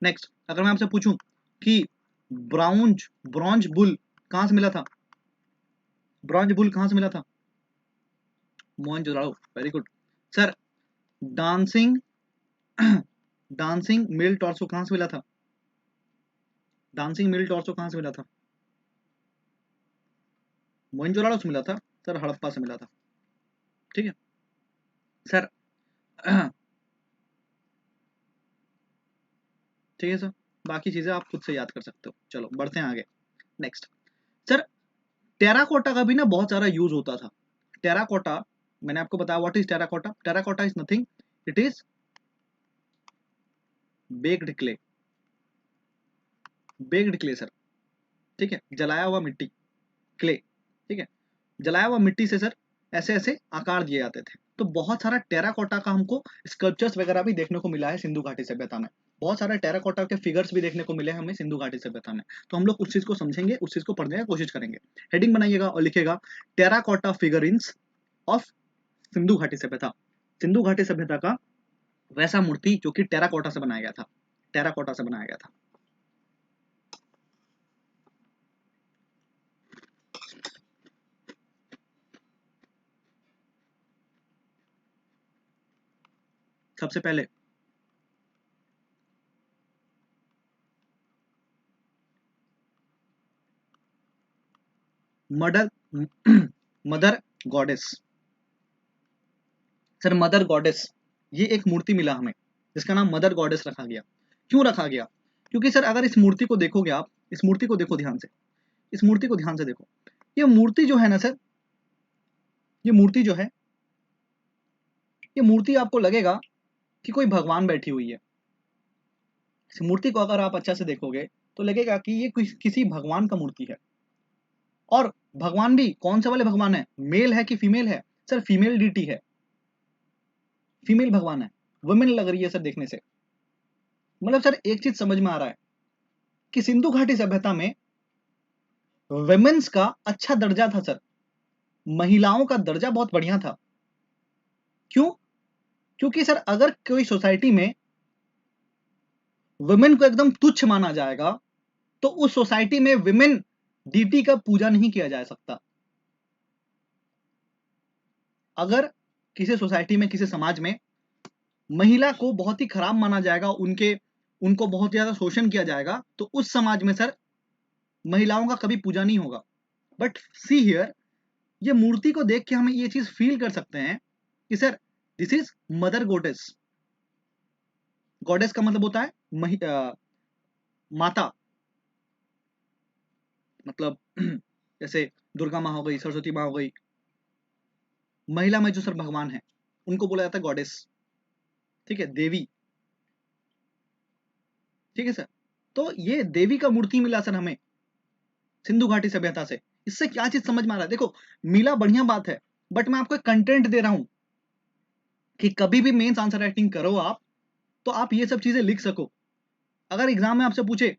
नेक्स्ट, अगर मैं आपसे पूछूं कि ब्राउन्ज ब्रॉन्ज बुल कहां से मिला था? ब्रॉन्ज बुल कहां से मिला था? Mohenjodaro. Very good. Sir, dancing dancing male torso कहां से मिला था? डांसिंग मेल टॉर्सो कहां से मिला था? मोहनजोदड़ो से मिला था सर, हड़प्पा से मिला था। ठीक है सर। ठीक है सर, बाकी चीजें आप खुद से याद कर सकते हो। चलो बढ़ते हैं आगे। नेक्स्ट सर, टेराकोटा का भी ना बहुत सारा यूज होता था। टेराकोटा, मैंने आपको बताया what is terracotta. Terracotta is nothing, it is baked clay. Baked clay sir, ठीक है, जलाया हुआ मिट्टी, क्ले। ठीक है, जलाया हुआ मिट्टी से सर ऐसे ऐसे आकार दिए जाते थे। तो बहुत सारा टेराकोटा का हमको स्कल्पचर्स वगैरह भी देखने को मिला है सिंधु घाटी सभ्यता में। बहुत सारे टेराकोटा के फिगर्स भी देखने को मिले हैं हमें सिंधु घाटी सभ्यता में। तो हम लोग उस चीज को समझेंगे, उस चीज को पढ़ने की कोशिश करेंगे। हेडिंग बनाइएगा और लिखेगा टेराकोटा फिगरिन्स ऑफ सिंधु घाटी सभ्यता। सिंधु घाटी सभ्यता का वैसा मूर्ति जो कि टेराकोटा से बनाया गया था। टेराकोटा से बनाया गया था। सबसे पहले mother mother goddess. Sir, mother goddess, ये एक मूर्ति मिला हमें जिसका नाम मदर गॉडेस रखा गया। क्यों रखा गया? क्योंकि सर अगर इस मूर्ति को देखोगे आप, इस मूर्ति को देखो ध्यान से, इस मूर्ति को ध्यान से देखो। ये मूर्ति जो है ना सर, ये मूर्ति जो है, ये मूर्ति आपको लगेगा कि कोई भगवान बैठी हुई है। इस मूर्ति को अगर आप अच्छा से देखोगे तो लगेगा कि ये किसी भगवान का मूर्ति है। और भगवान भी कौन से वाले भगवान है? मेल है कि फीमेल है? सर फीमेल डीटी है, फीमेल भगवान है। वुमेन लग रही है सर देखने से। मतलब सर एक चीज समझ में आ रहा है कि सिंधु घाटी सभ्यता में वुमेन्स का अच्छा दर्जा था सर, महिलाओं का दर्जा बहुत बढ़िया था। क्यों? क्योंकि सर अगर कोई सोसाइटी में वुमेन को एकदम तुच्छ माना जाएगा तो उस सोसाइटी में वुमेन डीटी का पूजा नहीं किया जा सकता। अगर किसी सोसाइटी में, किसी समाज में महिला को बहुत ही खराब माना जाएगा, उनको बहुत ज्यादा शोषण किया जाएगा, तो उस समाज में सर महिलाओं का कभी पूजा नहीं होगा। बट सी हियर, ये मूर्ति को देख के हमें ये चीज फील कर सकते हैं कि sir this is mother goddess. Goddess का मतलब होता है माता। मतलब जैसे दुर्गा माँ हो गई, सरस्वती माँ हो गई, महिला में जो सर भगवान है उनको बोला जाता है गॉडेस। ठीक है, देवी। ठीक है सर, तो ये देवी का मूर्ति मिला सर हमें सिंधु घाटी सभ्यता से। इससे क्या चीज समझ में आ रहा है? देखो, मिला बढ़िया बात है, बट मैं आपको कंटेंट दे रहा हूं कि कभी भी मेंस आंसर राइटिंग करो आप, तो आप ये सब चीजें लिख सको। अगर एग्जाम में आपसे पूछे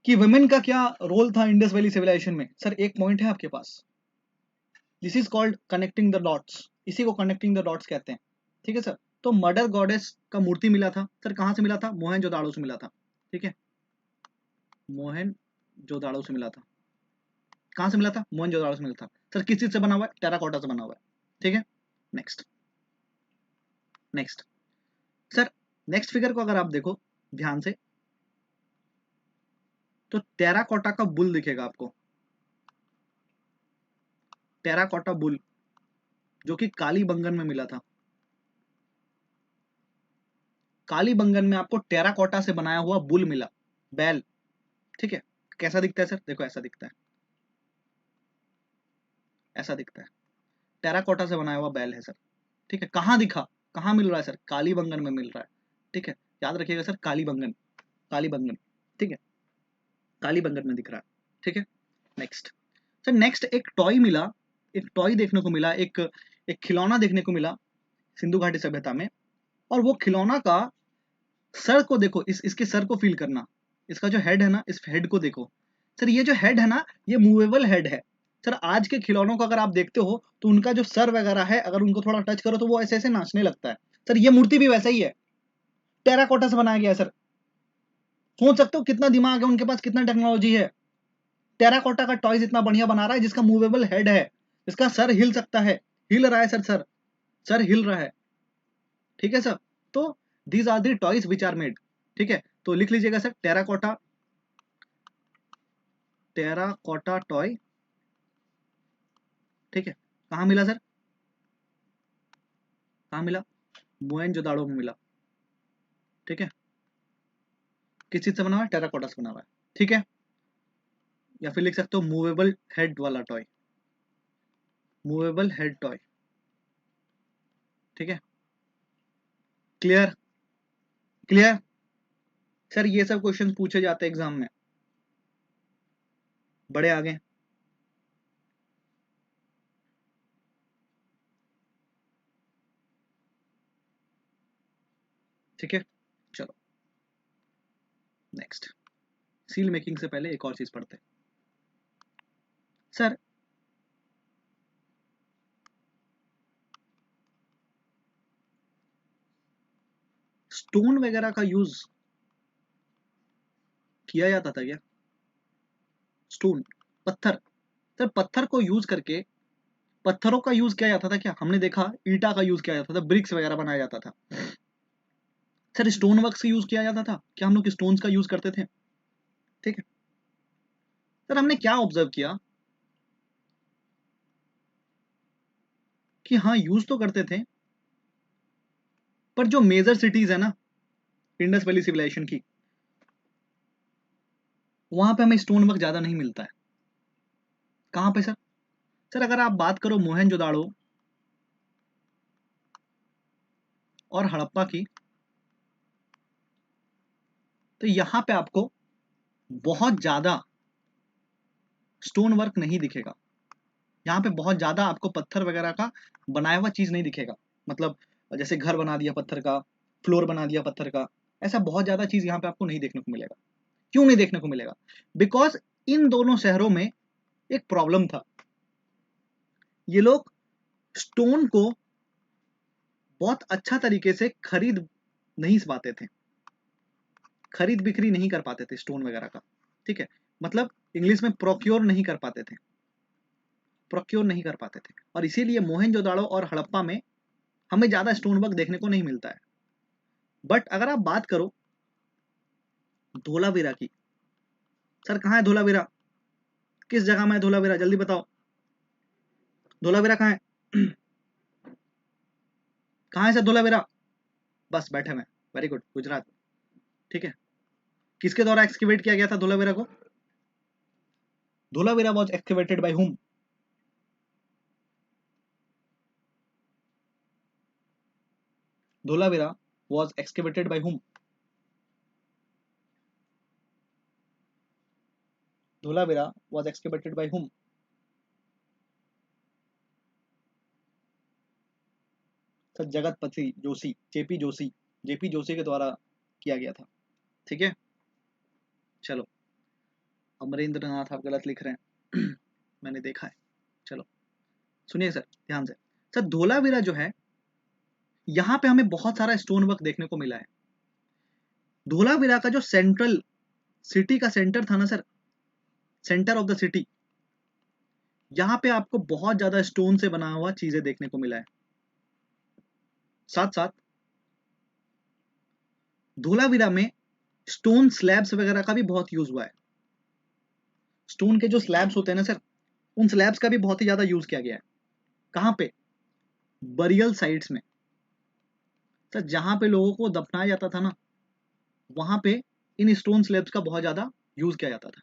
कि वुमेन का क्या रोल था इंडस वैली सिविलाइजेशन में, सर एक पॉइंट है आपके पास। This is called connecting the dots. इसी को कनेक्टिंग द डॉट्स कहते हैं। ठीक है सर, तो मदर गॉडेस का मूर्ति मिला था सर, कहां से मिला था? मोहनजोदाड़ो से मिला था। ठीक है, मोहनजोदाड़ो से मिला था। कहां से मिला था? मोहनजोदाड़ो से मिला था सर। किस चीज से बना हुआ है? टेराकोटा से बना हुआ है। ठीक है, next. Next sir, next figure को अगर आप देखो ध्यान से तो टेराकोटा का बुल दिखेगा आपको। टेराकोटा बुल जो कि कालीबंगन में मिला था। कालीबंगन में आपको टेराकोटा से बनाया हुआ बुल मिला, बैल। ठीक है, कैसा दिखता है सर? देखो ऐसा दिखता है, ऐसा दिखता है। टेराकोटा से बनाया हुआ बैल है सर। ठीक है, कहां दिखा? कहाँ मिल रहा है सर? कालीबंगन में मिल रहा है। ठीक है, याद रखिएगा सर, कालीबंगन, कालीबंगन। ठीक है, कालीबंगन में दिख रहा है। ठीक है, नेक्स्ट सर, नेक्स्ट एक टॉय मिला, एक टॉय देखने को मिला, एक एक खिलौना देखने को मिला सिंधु घाटी सभ्यता में। और वो खिलौना का सर को देखो, इसके सर को फील करना, इसका जो हेड है ना, इस हेड को देखो सर। ये जो हेड है ना, ये मूवेबल हेड है सर। आज के खिलौनों को अगर आप देखते हो तो उनका जो सर वगैरह है, अगर उनको थोड़ा टच करो तो वो ऐसे ऐसे नाचने लगता है सर। ये मूर्ति भी वैसा ही है, टेराकोटा से बनाया गया है सर। सोच सकते हो कितना दिमाग है उनके पास, कितना टेक्नोलॉजी है। टेराकोटा का टॉयज इतना बढ़िया बना रहा है जिसका मूवेबल हेड है, इसका सर हिल सकता है, हिल रहा है सर, सर हिल रहा है। ठीक है सर, तो these are the toys which are made. ठीक है, तो लिख लीजिएगा सर, टेराकोटा, टेराकोटा टॉय। ठीक है, कहाँ मिला सर? कहाँ मिला? मोहनजोदाड़ो में मिला। ठीक है, किस चीज से बना हुआ है? टेराकोटा से बना हुआ है। ठीक है, या फिर लिख सकते हो मूवेबल हेड वाला टॉय, मूवेबल हेड टॉय। ठीक है, क्लियर? क्लियर सर, ये सब क्वेश्चन पूछे जाते हैं एग्जाम में। बड़े आगे, ठीक है, चलो नेक्स्ट। सील मेकिंग से पहले एक और चीज पढ़ते हैं सर। स्टोन वगैरह का यूज किया जाता था क्या? स्टोन, पत्थर सर, पत्थर को यूज करके, पत्थरों का यूज किया जाता था क्या? हमने देखा ईटा का यूज किया जाता था, ब्रिक्स वगैरह बनाया जाता था सर। स्टोन वर्क से यूज किया जाता था क्या? हम लोग स्टोन्स का यूज करते थे। ठीक है सर, हमने क्या ऑब्जर्व किया कि हाँ यूज तो करते थे, पर जो मेजर सिटीज है ना इंडस वैली सिविलाइजेशन की, वहां पे हमें स्टोन वर्क ज्यादा नहीं मिलता है। कहां पे सर? सर अगर आप बात करो मोहनजोदाड़ो और हड़प्पा की, तो यहां पे आपको बहुत ज्यादा स्टोन वर्क नहीं दिखेगा। यहाँ पे बहुत ज्यादा आपको पत्थर वगैरह का बनाया हुआ चीज नहीं दिखेगा। मतलब जैसे घर बना दिया पत्थर का, फ्लोर बना दिया पत्थर का, ऐसा बहुत ज्यादा चीज यहाँ पे आपको नहीं देखने को मिलेगा। क्यों नहीं देखने को मिलेगा? बिकॉज इन दोनों शहरों में एक प्रॉब्लम था, ये लोग स्टोन को बहुत अच्छा तरीके से खरीद नहीं पाते थे, खरीद बिक्री नहीं कर पाते थे स्टोन वगैरह का। ठीक है, मतलब इंग्लिश में प्रोक्योर नहीं कर पाते थे, प्रोक्योर नहीं कर पाते थे। और इसीलिए मोहनजोदाड़ो और हड़प्पा में हमें ज्यादा स्टोन वर्क देखने को नहीं मिलता है। बट अगर आप बात करो धोलावीरा की, सर कहाँ है धोलावीरा? किस जगह में है धोलावीरा? जल्दी बताओ, धोलावीरा कहाँ है? कहाँ है सर धोलावीरा? बस बैठे में, वेरी गुड, गुजरात। ठीक है, किसके द्वारा एक्सकेवेट किया गया था धोलावीरा को? Dholavira was excavated by whom? Dholavira was excavated by whom? Dholavira was excavated by whom? Sir Jagatpati Joshi, JP Joshi, JP Joshi के द्वारा किया गया था। ठीक है, चलो, अमरेंद्र नाथ आप गलत लिख रहे हैं मैंने देखा है। चलो सुनिए सर ध्यान से। सर धोलावीरा जो है, यहाँ पे हमें बहुत सारा स्टोन वर्क देखने को मिला है। धोलावीरा का जो सेंट्रल सिटी का सेंटर था ना sir, centre of the city, यहाँ पे आपको बहुत ज्यादा स्टोन से बना हुआ चीजें देखने को मिला है। साथ साथ धोलावीरा में स्टोन स्लैब्स वगैरह का भी बहुत यूज हुआ है। स्टोन के जो स्लैब्स होते हैं ना सर, उन स्लैब्स का भी बहुत ही ज्यादा यूज किया गया है। कहाँ पे? बरियल साइट्स में सर, जहां पे लोगों को दफनाया जाता था ना, वहां पे इन स्टोन स्लैब्स का बहुत ज्यादा यूज किया जाता था।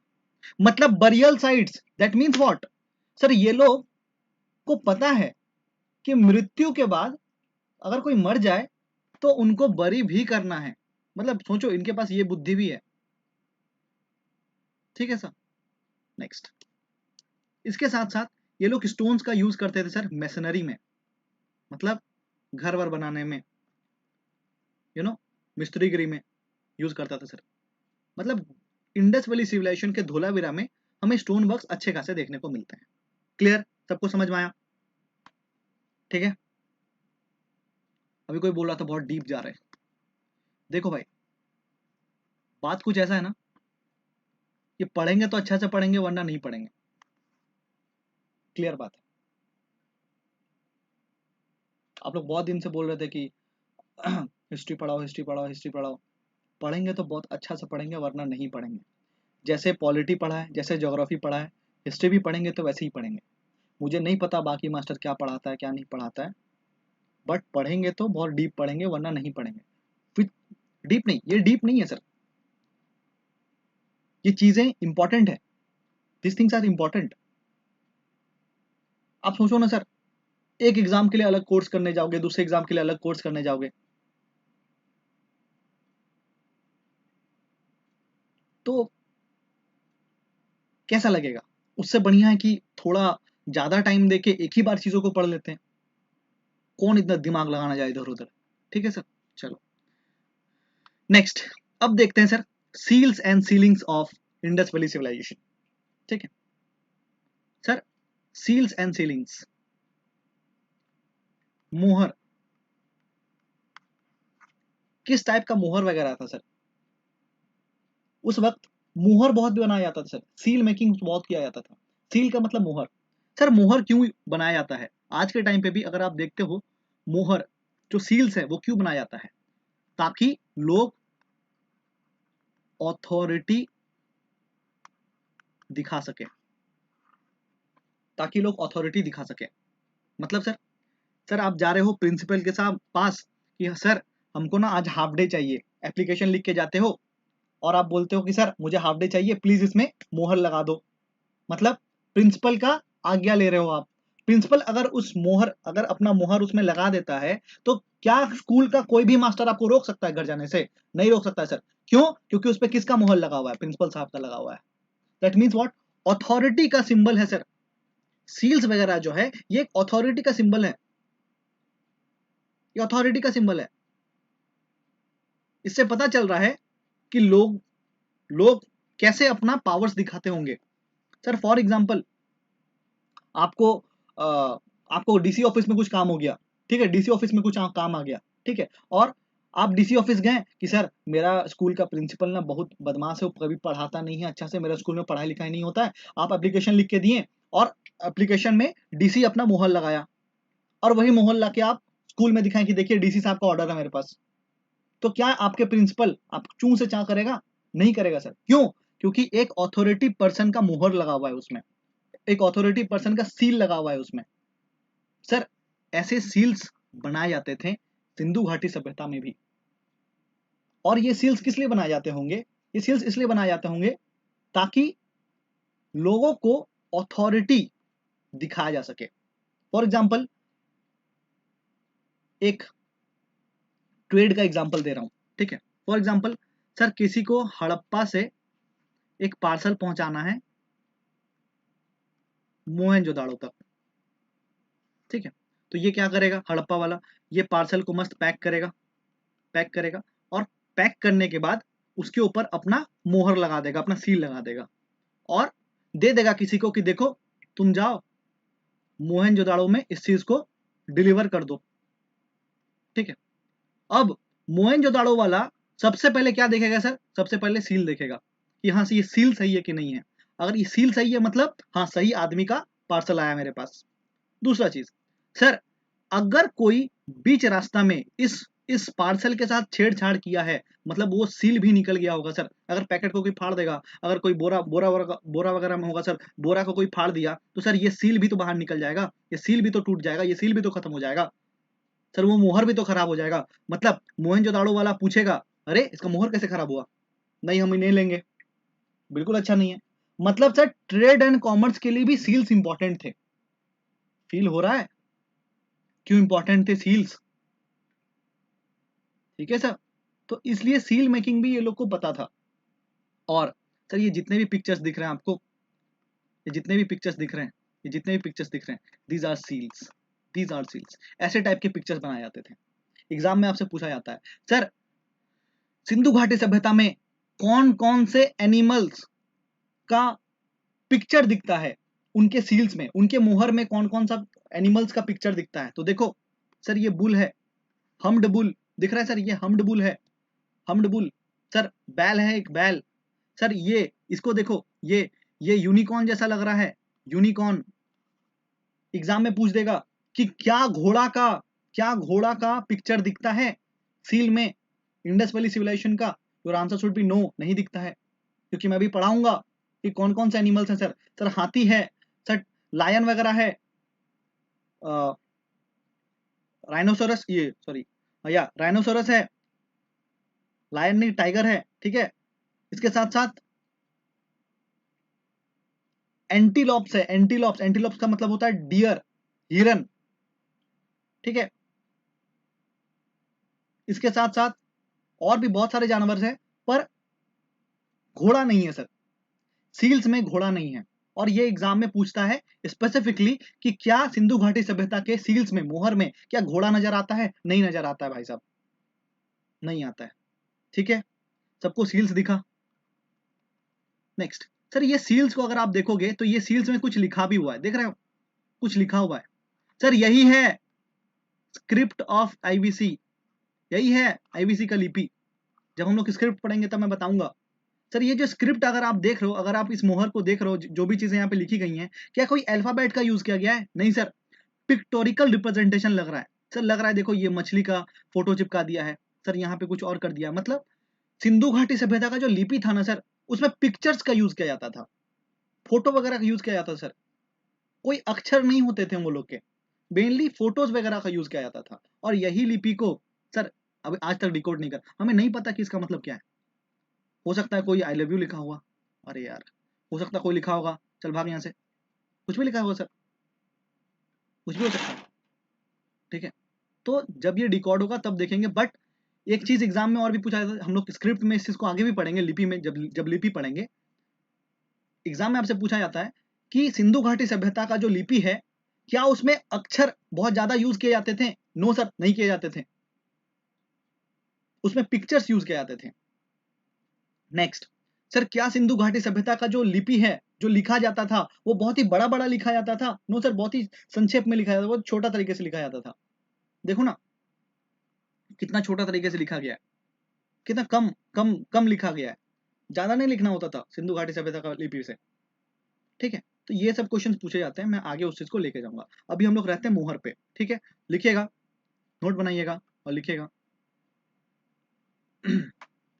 मतलब burial sites, that means what sir? ये लोग को पता है कि मृत्यु के बाद अगर कोई मर जाए तो उनको बरी भी करना है, मतलब सोचो इनके पास ये बुद्धि भी है। ठीक है सर। नेक्स्ट, इसके साथ साथ ये लोग स्टोन्स का यूज करते थे सर मैसनरी में, मतलब घर वर बनाने में, मिस्त्रीगिरी में यूज करता था सर। मतलब इंडस वैली सिविलाइजेशन के धोलावीरा में हमें स्टोन वर्क्स अच्छे खासे देखने को मिलते हैं। क्लियर, सबको समझ में आया? ठीक है। अभी कोई बोल रहा था बहुत डीप जा रहे हैं। देखो भाई, बात कुछ ऐसा है ना कि पढ़ेंगे तो अच्छा से पढ़ेंगे वरना नहीं पढ़ेंगे। क्लियर बात है। आप लोग बहुत दिन से बोल रहे थे कि हिस्ट्री पढ़ाओ, हिस्ट्री पढ़ाओ, हिस्ट्री पढ़ाओ। पढ़ेंगे तो बहुत अच्छा से पढ़ेंगे वरना नहीं पढ़ेंगे। जैसे पॉलिटी पढ़ा है, जैसे ज्योग्राफी पढ़ा है, हिस्ट्री भी पढ़ेंगे तो वैसे ही पढ़ेंगे। मुझे नहीं पता बाकी मास्टर क्या पढ़ाता है क्या नहीं पढ़ाता है, बट पढ़ेंगे तो बहुत डीप पढ़ेंगे वरना नहीं पढ़ेंगे। फिर डीप नहीं, ये डीप नहीं है सर, ये चीजें इंपॉर्टेंट है, दिस थिंग्स आर इंपॉर्टेंट। आप सोचो ना सर, एक एग्जाम के लिए अलग कोर्स करने जाओगे, दूसरे एग्जाम के लिए अलग कोर्स करने जाओगे, तो कैसा लगेगा? उससे बढ़िया है कि थोड़ा ज्यादा टाइम देके एक ही बार चीजों को पढ़ लेते हैं। कौन इतना दिमाग लगाना जाए इधर उधर। ठीक है सर। चलो नेक्स्ट, अब देखते हैं sir seals and sealings of Indus valley civilisation. ठीक है सर, सील्स एंड सीलिंग्स, मोहर, किस टाइप का मोहर वगैरह था सर? उस वक्त मोहर बहुत बनाया जाता था सर, सील मेकिंग बहुत किया जाता था। सील का मतलब मोहर। सर मोहर क्यों बनाया जाता है? आज के टाइम पे भी अगर आप देखते हो, मोहर जो सील्स है वो क्यों बनाया जाता है? ताकि लोग ऑथोरिटी दिखा सके, ताकि लोग अथॉरिटी दिखा सके। मतलब सर आप जा रहे हो प्रिंसिपल के साथ पास कि सर हमको ना आज हाफ डे चाहिए, एप्लीकेशन लिख के जाते हो और आप बोलते हो कि सर मुझे हाफ डे चाहिए, प्लीज इसमें मोहर लगा दो। मतलब प्रिंसिपल का आज्ञा ले रहे हो आप। प्रिंसिपल अगर उस मोहर, अगर अपना मोहर उसमें लगा देता है तो क्या स्कूल का कोई भी मास्टर आपको रोक सकता है घर जाने से? नहीं रोक सकता है सर। क्यों? क्योंकि उस पर किसका मोहर लगा हुआ है? प्रिंसिपल साहब का लगा हुआ है। That means what? अथॉरिटी का सिंबल है सर। सील्स वगैरह जो है ये एक अथॉरिटी का सिंबल है, ये अथॉरिटी का सिंबल है। इससे पता चल रहा है कि लोग लोग कैसे अपना पावर्स दिखाते होंगे। सर फॉर एग्जांपल, आपको आपको डीसी ऑफिस में कुछ काम हो गया, ठीक है, डीसी ऑफिस में कुछ काम आ गया, ठीक है, और आप डीसी ऑफिस गए कि सर मेरा स्कूल का प्रिंसिपल ना बहुत बदमाश है, वो कभी पढ़ाता नहीं है अच्छा से, मेरा स्कूल में पढ़ाई लिखाई नहीं होता है। आप एप्लीकेशन लिख के दिए और एप्लीकेशन में डीसी अपना मोहर लगाया, और वही मोहर ला के आप स्कूल में दिखाएं कि देखिए डीसी साहब का ऑर्डर है मेरे पास। तो क्या आपके प्रिंसिपल आप चूं से चाह करेगा? नहीं करेगा सर। क्यों? क्योंकि एक ऑथोरिटी पर्सन का मुहर लगा हुआ है उसमें, एक ऑथोरिटी पर्सन का सील लगा हुआ है उसमें। सर ऐसे सील्स बनाए जाते थे सिंधु घाटी सभ्यता में भी। और ये सील्स किस लिए बनाए जाते होंगे? ये सील्स इसलिए बनाए जाते होंगे ताकि लोगों को ऑथोरिटी दिखाया जा सके। फॉर एग्जाम्पल, एक ट्रेड का एग्जाम्पल दे रहा हूं, ठीक है। फॉर एग्जाम्पल सर, किसी को हड़प्पा से एक पार्सल पहुंचाना है मोहनजोदाड़ो तक, ठीक है। तो ये क्या करेगा हड़प्पा वाला? ये पार्सल को मस्त पैक करेगा, पैक करेगा, और पैक करने के बाद उसके ऊपर अपना मोहर लगा देगा, अपना सील लगा देगा, और दे देगा किसी को कि देखो तुम जाओ मोहनजोदाड़ो में इस चीज को डिलीवर कर दो, ठीक है। अब मोहनजोदाड़ो वाला सबसे पहले क्या देखेगा सर? सबसे पहले सील देखेगा कि हाँ ये सील सही है कि नहीं है। अगर ये सील सही है मतलब हाँ सही आदमी का पार्सल आया मेरे पास। दूसरा चीज सर, अगर कोई बीच रास्ता में इस पार्सल के साथ छेड़छाड़ किया है, मतलब वो सील भी निकल गया होगा सर। अगर पैकेट को कोई फाड़ देगा, अगर कोई बोरा वगैरह में होगा सर, बोरा को कोई फाड़ दिया तो सर ये सील भी तो बाहर निकल जाएगा, ये सील भी तो टूट जाएगा, ये सील भी तो खत्म हो जाएगा सर, वो मोहर भी तो खराब हो जाएगा। मतलब मोहनजोदाड़ो वाला पूछेगा अरे इसका मोहर कैसे खराब हुआ? नहीं हम नहीं लेंगे, बिल्कुल अच्छा नहीं है। मतलब सर ट्रेड एंड कॉमर्स के लिए भी सील्स इंपॉर्टेंट थे। फील हो रहा है क्यों इंपॉर्टेंट थे सील्स? ठीक है सर। तो इसलिए सील मेकिंग भी ये लोग को पता था। और सर ये जितने भी पिक्चर्स दिख रहे हैं आपको, ये जितने भी पिक्चर्स दिख रहे हैं, ये जितने भी पिक्चर्स दिख रहे हैं, these are seals, these are seals. ऐसे टाइप के पिक्चर्स बनाए जाते थे। एग्जाम में आपसे पूछा जाता है सर सिंधु घाटी सभ्यता में कौन कौन से एनिमल्स का पिक्चर दिखता है, उनके सील्स में, उनके मोहर में कौन कौन सा एनिमल्स का पिक्चर दिखता है। तो देखो सर ये बुल है, हमड बुल दिख रहा है सर, ये हमड बुल है, हमड बुल। सर बैल है एक बैल। सर ये इसको देखो, ये यूनिकॉर्न जैसा लग रहा है, यूनिकॉर्न। एग्जाम में पूछ देगा कि क्या घोड़ा का पिक्चर दिखता है सील में इंडस वैली सिविलाइजेशन का। Your answer should be no, नहीं दिखता है, क्योंकि मैं अभी पढ़ाऊंगा कि कौन कौन से एनिमल्स हैं सर। सर हाथी है सर, लायन वगैरह है, राइनोसोरस, ये सॉरी या राइनोसोरस है, लायन नहीं टाइगर है, ठीक है। इसके साथ साथ एंटीलॉप्स है, एंटीलॉप्स, एंटीलॉप्स का मतलब होता है डियर, हिरन, ठीक है। इसके साथ साथ और भी बहुत सारे जानवर हैं, पर घोड़ा नहीं है सर, सील्स में घोड़ा नहीं है। और ये एग्जाम में पूछता है स्पेसिफिकली कि क्या सिंधु घाटी सभ्यता के सील्स में, मोहर में क्या घोड़ा नजर आता है, नहीं नजर आता है भाई साहब, नहीं आता है, ठीक है। सबको सील्स दिखा। नेक्स्ट सर ये सील्स को अगर आप देखोगे तो ये सील्स में कुछ लिखा भी हुआ है, देख रहे हो, कुछ लिखा हुआ है सर, यही है स्क्रिप्ट ऑफ आईबीसी, यही है आईबीसी का लिपि। जब हम लोग स्क्रिप्ट पढ़ेंगे तब मैं बताऊंगा। सर ये जो स्क्रिप्ट अगर आप देख रहे हो, अगर आप इस मोहर को देख रहे हो, जो भी चीजें यहाँ पे लिखी गई हैं, क्या कोई अल्फाबेट का यूज किया गया है, नहीं सर, पिक्टोरिकल रिप्रेजेंटेशन लग रहा है सर, लग रहा है देखो ये मछली का फोटो चिपका दिया है सर, यहाँ पे कुछ और कर दिया। मतलब सिंधु घाटी सभ्यता का जो लिपि था ना सर, उसमें पिक्चर्स का यूज किया जाता था, फोटो वगैरह का यूज किया जाता था सर, कोई अक्षर नहीं होते थे वो लोग के, मेनली फोटोज वगैरह का यूज किया जाता था। और यही लिपि को सर अभी आज तक डिकोड नहीं कर, हमें नहीं पता कि इसका मतलब क्या है। हो सकता है कोई आई लव यू लिखा हुआ, अरे यार, हो सकता है कोई लिखा होगा चल भाग यहाँ से, कुछ भी लिखा होगा सर, कुछ भी हो सकता है, ठीक है। तो जब ये डिकोड होगा तब देखेंगे। बट एक चीज एग्जाम में और भी पूछा जाता है, हम लोग स्क्रिप्ट में इस चीज को आगे भी पढ़ेंगे, लिपि में जब जब लिपि पढ़ेंगे, एग्जाम में आपसे पूछा जाता है कि सिंधु घाटी सभ्यता का जो लिपि है, क्या उसमें अक्षर बहुत ज्यादा यूज किए जाते थे, नो सर नहीं किए जाते थे, उसमें पिक्चर्स यूज किए जाते थे। नेक्स्ट सर क्या सिंधु घाटी सभ्यता का जो लिपि है, जो लिखा जाता था, वो बहुत ही बड़ा बड़ा लिखा जाता था, नो सर बहुत ही संक्षेप में लिखा जाता था, बहुत छोटा तरीके से लिखा जाता था। देखो ना कितना छोटा तरीके से लिखा गया है, कितना कम कम कम लिखा गया है, ज्यादा नहीं लिखना होता था सिंधु घाटी सभ्यता का लिपि से, ठीक है। तो ये सब क्वेश्चंस पूछे जाते हैं, मैं आगे उस चीज को लेके जाऊंगा। अभी हम लोग रहते हैं मोहर पे, ठीक है। लिखिएगा, नोट बनाइएगा और लिखिएगा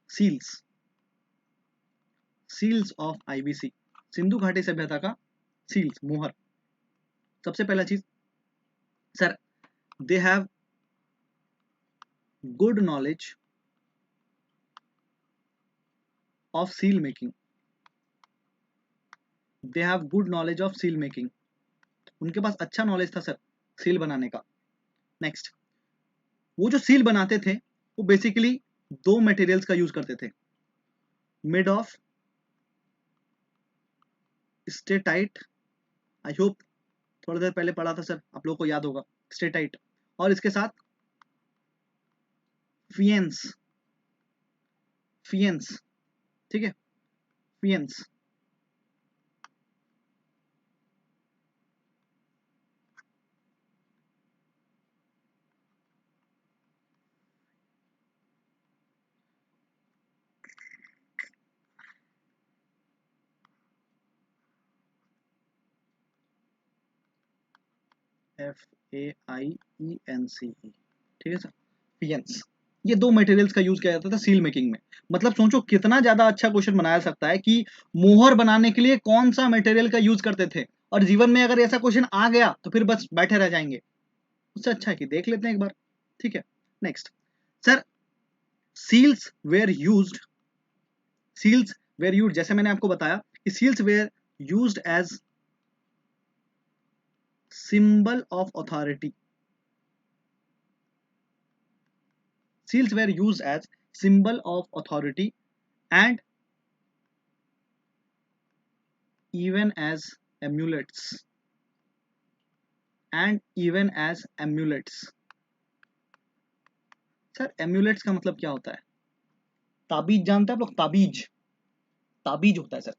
seals, seals of IBC, Sindhu घाटी सभ्यता का सील्स, मोहर। सबसे पहला चीज sir, they have good knowledge of seal making, they have good knowledge of seal making, उनके पास अच्छा नॉलेज था सर सील बनाने का। नेक्स्ट वो जो सील बनाते थे वो बेसिकली दो मटेरियल्स का यूज करते थे, made of steatite, I hope थोड़ी देर पहले पढ़ा था सर, आप लोगों को याद होगा, स्टेटाइट, और इसके साथ फियंस, फियंस, ठीक है, फियंस। FAIENCE, ठीक है सर, फियंस। ये दो मटेरियल्स का यूज किया जाता था सील मेकिंग में। मतलब सोचो कितना ज्यादा अच्छा क्वेश्चन बनाया सकता है कि मोहर बनाने के लिए कौन सा मटेरियल का यूज करते थे, और जीवन में अगर ऐसा क्वेश्चन आ गया तो फिर बस बैठे रह जाएंगे, उससे अच्छा है कि देख लेते हैं एक बार, ठीक है। Next sir seals were used, seals were used, जैसे मैंने आपको बताया कि seals were used as symbol of authority, Seals were used as symbol of authority and even as amulets. And even as amulets. Sir amulets का मतलब क्या होता है? ताबीज जानते हैं आप लोग? ताबीज, ताबीज होता है सर।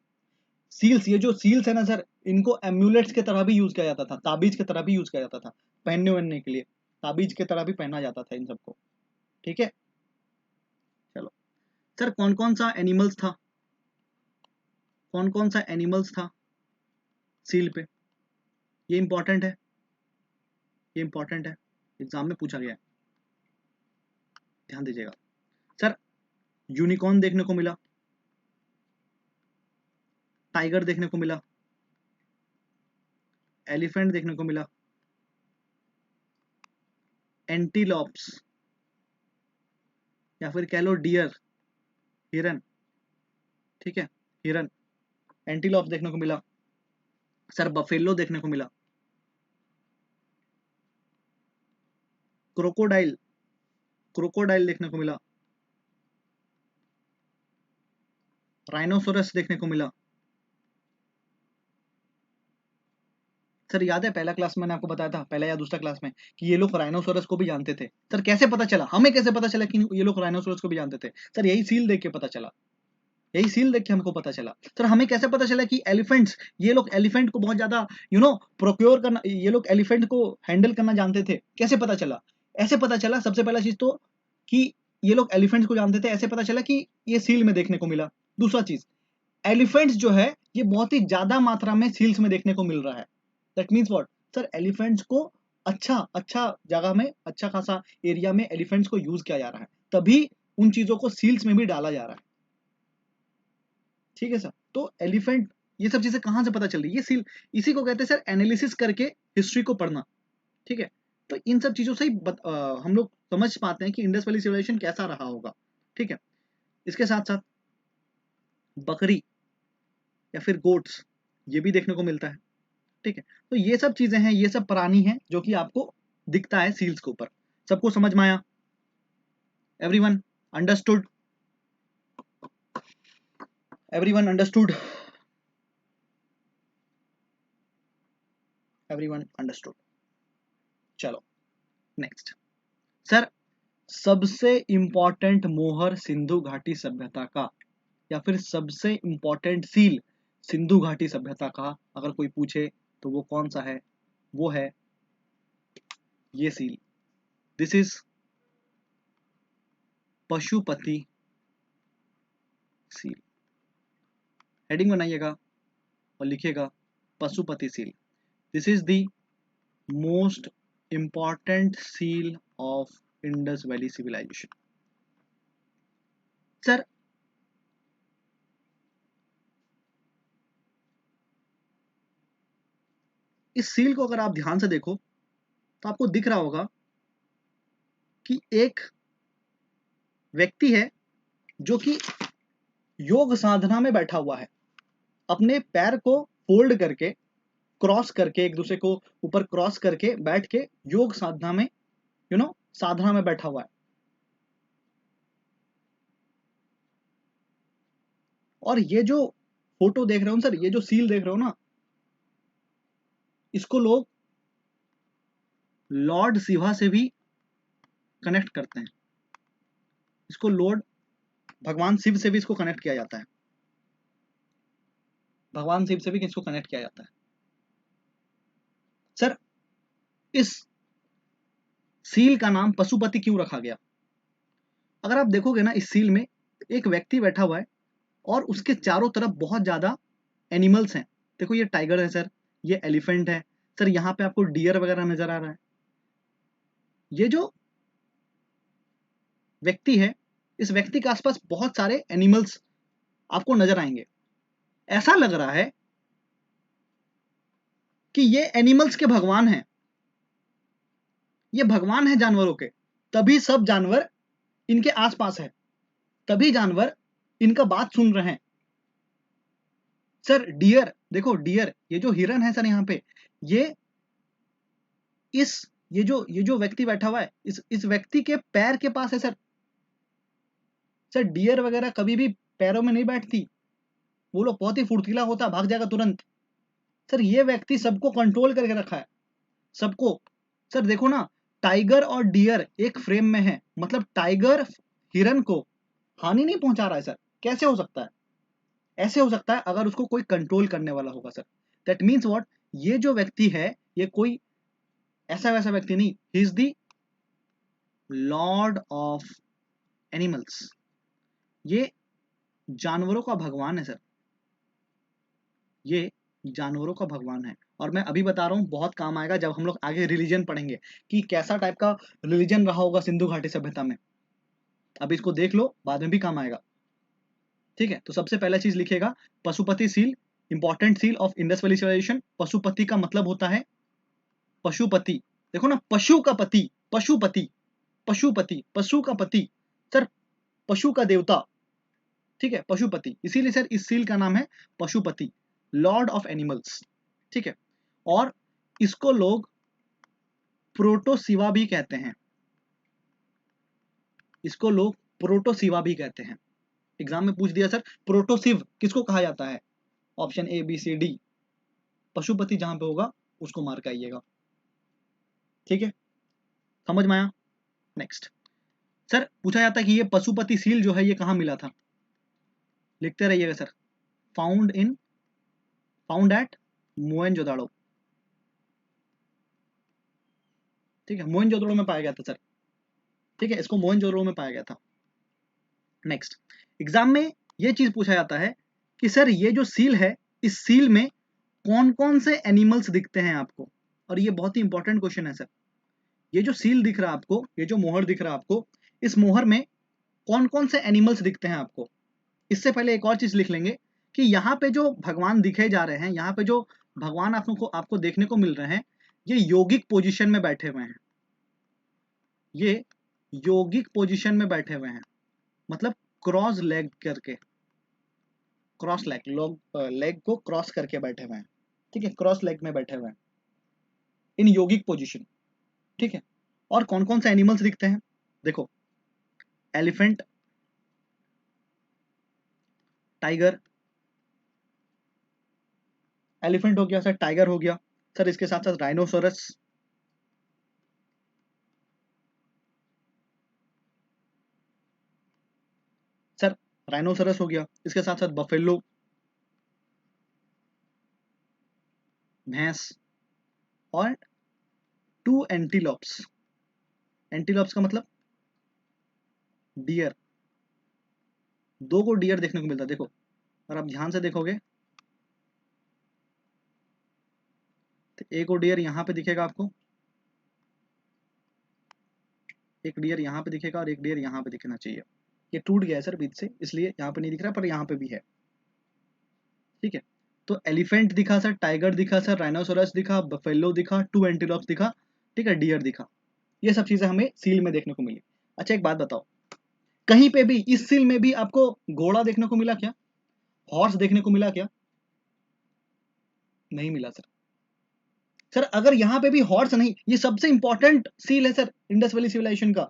सील्स, ये जो सील्स है ना सर, इनको एम्यूलेट्स की तरह भी यूज किया जाता था, ताबीज की तरह भी यूज किया जाता था, पहनने वहनने के लिए ताबीज की तरह भी पहना जाता था इन सबको। ठीक है, चलो सर कौन कौन सा एनिमल्स था, कौन कौन सा एनिमल्स था सील पे? ये इंपॉर्टेंट है, ये इंपॉर्टेंट है, एग्जाम में पूछा गया है, ध्यान दीजिएगा। सर यूनिकॉर्न देखने को मिला, टाइगर देखने को मिला, एलिफेंट देखने को मिला, एंटीलॉप्स या फिर कह लो डियर, हिरन, ठीक है, हिरन, एंटीलॉप्स देखने को मिला। सर बफेलो देखने को मिला, क्रोकोडाइल, क्रोकोडाइल देखने को मिला, राइनोसोरस देखने को मिला। सर याद है पहला क्लास में मैंने आपको बताया था, पहला या दूसरा क्लास में, कि ये लोग राइनोसोरस को भी जानते थे। सर कैसे पता चला, हमें कैसे पता चला कि ये लोग राइनोसोरस को भी जानते थे? सर यही सील देख के पता चला, यही सील देख के हमको पता चला। सर हमें कैसे पता चला कि एलिफेंट्स, ये लोग एलिफेंट को बहुत ज्यादा प्रोक्योर करना, ये लोग एलिफेंट को हैंडल करना जानते थे? कैसे पता चला? ऐसे पता चला, सबसे पहला चीज तो कि ये लोग एलिफेंट्स को जानते थे, ऐसे पता चला कि ये सील में देखने को मिला। दूसरा चीज, एलिफेंट्स जो है ये बहुत ही ज्यादा मात्रा में सील्स में देखने को मिल रहा है। That means what sir, elephants को अच्छा अच्छा जगह में, अच्छा खासा एरिया में एलिफेंट्स को यूज किया जा रहा है, तभी उन चीजों को सील्स में भी डाला जा रहा है। ठीक है सर, तो एलिफेंट, ये सब चीजें कहां से पता चल रही है? ये सील, इसी को कहते हैं सर एनालिसिस करके हिस्ट्री को पढ़ना। ठीक है, तो इन सब चीजों से ही हम लोग समझ पाते हैं कि इंडस वैली सिविलाइजेशन कैसा रहा होगा। ठीक है, इसके साथ साथ बकरी या फिर गोट्स, ये भी देखने को मिलता है। ठीक है, तो ये सब चीजें हैं, ये सब प्राणी हैं जो कि आपको दिखता है सील्स के ऊपर। सबको समझ में आया? Everyone understood? Everyone understood? Everyone understood? चलो नेक्स्ट। सर सबसे इंपॉर्टेंट मोहर सिंधु घाटी सभ्यता का, या फिर सबसे इंपॉर्टेंट सील सिंधु घाटी सभ्यता का अगर कोई पूछे तो वो कौन सा है? वो है ये seal, this is Pashupati seal. Heading बनाइएगा और लिखिएगा Pashupati seal. This is the most important seal of Indus valley civilisation. Sir इस सील को अगर आप ध्यान से देखो तो आपको दिख रहा होगा कि एक व्यक्ति है जो कि योग साधना में बैठा हुआ है, अपने पैर को फोल्ड करके, क्रॉस करके, एक दूसरे को ऊपर क्रॉस करके बैठ के योग साधना में, साधना में बैठा हुआ है। और ये जो फोटो देख रहे हो सर, ये जो सील देख रहे हो ना, इसको लोग लॉर्ड शिवा से भी कनेक्ट करते हैं। इसको लॉर्ड, भगवान शिव से भी इसको कनेक्ट किया जाता है, भगवान शिव से भी इसको कनेक्ट किया जाता है। सर इस सील का नाम पशुपति क्यों रखा गया? अगर आप देखोगे ना, इस सील में एक व्यक्ति बैठा हुआ है और उसके चारों तरफ बहुत ज्यादा एनिमल्स हैं। देखो ये टाइगर है सर, ये एलिफेंट है सर, यहाँ पे आपको डियर वगैरह नजर आ रहा है। ये जो व्यक्ति है, इस व्यक्ति के आसपास बहुत सारे एनिमल्स आपको नजर आएंगे। ऐसा लग रहा है कि ये एनिमल्स के भगवान हैं, ये भगवान है जानवरों के, तभी सब जानवर इनके आसपास है, तभी जानवर इनका बात सुन रहे हैं। सर डियर देखो, डियर, ये जो हिरन है सर, यहाँ पे ये इस ये जो व्यक्ति बैठा हुआ है, इस व्यक्ति के पैर के पास है सर, सर डियर वगैरह कभी भी पैरों में नहीं बैठती, वो लोग बहुत ही फुर्तीला होता, भाग जाएगा तुरंत। सर ये व्यक्ति सबको कंट्रोल करके रखा है, सबको। सर देखो ना, टाइगर और डियर एक फ्रेम में है, मतलब टाइगर हिरन को हानि नहीं पहुंचा रहा है सर, कैसे हो सकता है? ऐसे हो सकता है अगर उसको कोई कंट्रोल करने वाला होगा सर। दैट मीन्स व्हाट, ये जो व्यक्ति है ये कोई ऐसा वैसा व्यक्ति नहीं, he is the Lord of animals, ये जानवरों का भगवान है सर, ये जानवरों का भगवान है। और मैं अभी बता रहा हूँ, बहुत काम आएगा जब हम लोग आगे रिलीजन पढ़ेंगे कि कैसा टाइप का रिलीजन रहा होगा सिंधु घाटी सभ्यता में। अभी इसको देख लो, बाद में भी काम आएगा, ठीक है। तो सबसे पहला चीज लिखेगा Pashupati seal, important seal of Indus valley civilisation. Pashupati का मतलब होता है पशुपति, देखो ना, पशु का पति, पशुपति, पशुपति, पशु का पति सर, पशु का देवता, ठीक है, पशुपति, इसीलिए सर इस सील का नाम है पशुपति, लॉर्ड ऑफ एनिमल्स, ठीक है। और इसको लोग प्रोटोसिवा भी कहते हैं, इसको लोग प्रोटोसिवा भी कहते हैं। एग्जाम में पूछ दिया सर प्रोटोसिव किसको कहा जाता है, option A B C D, Pashupati जहां पे होगा उसको मार के आइएगा, ठीक है, समझ में आया। नेक्स्ट सर पूछा जाता है कि ये पशुपति सील जो है ये कहाँ मिला था, लिखते रहिएगा सर। फाउंड एट मोहनजोदाड़ो, ठीक है, मोहनजोदड़ो में पाया गया था सर, ठीक है, इसको मोहनजोदड़ो में पाया गया था। नेक्स्ट एग्जाम में ये चीज पूछा जाता है कि सर ये जो सील है, इस सील में कौन कौन से एनिमल्स दिखते हैं आपको, और ये बहुत ही इंपॉर्टेंट क्वेश्चन है सर। ये जो सील दिख रहा है आपको, ये जो मोहर दिख रहा है आपको, इस मोहर में कौन कौन से एनिमल्स दिखते हैं आपको। इससे पहले एक और चीज लिख लेंगे कि यहाँ पे जो भगवान दिखे जा रहे हैं, यहाँ पे जो भगवान आपको देखने को मिल रहे हैं, ये योगिक पोजीशन में बैठे हुए हैं, ये योगिक पोजीशन में बैठे हुए हैं, मतलब क्रॉस लेग करके, क्रॉस लेग, लोग लेग को क्रॉस करके बैठे हुए हैं, ठीक है, क्रॉस लेग में बैठे हुए हैं इन योगिक पोजीशन, ठीक है। और कौन कौन से एनिमल्स दिखते हैं, देखो, एलिफेंट, टाइगर, एलिफेंट हो गया सर, टाइगर हो गया सर, इसके साथ साथ राइनोसोरस, सर राइनोसोरस हो गया, इसके साथ साथ बफेलो, भैंस, और टू एंटीलोप्स, एंटीलोप्स का मतलब डियर, दो को डियर देखने को मिलता है, देखो अगर आप ध्यान से देखोगे तो एक और डियर यहाँ पे दिखेगा आपको, एक डियर यहाँ पे दिखेगा और एक डियर यहाँ पे दिखना चाहिए, ये टूट गया है सर बीच से इसलिए यहाँ पे नहीं दिख रहा, पर यहाँ पे भी है, ठीक है। तो एलिफेंट दिखा सर, टाइगर दिखा सर, राइनोसोरस दिखा, बफेलो दिखा, टू एंटीलोप्स दिखा, ठीक है, डियर दिखा, ये सब चीजें हमें सील में देखने को मिली। अच्छा एक बात बताओ, कहीं पे भी इस सील में भी आपको घोड़ा देखने को मिला क्या, हॉर्स देखने को मिला क्या, नहीं मिला सर। सर अगर यहाँ पे भी हॉर्स नहीं, ये सबसे इंपॉर्टेंट सील है सर इंडस वैली सिविलाइजेशन का,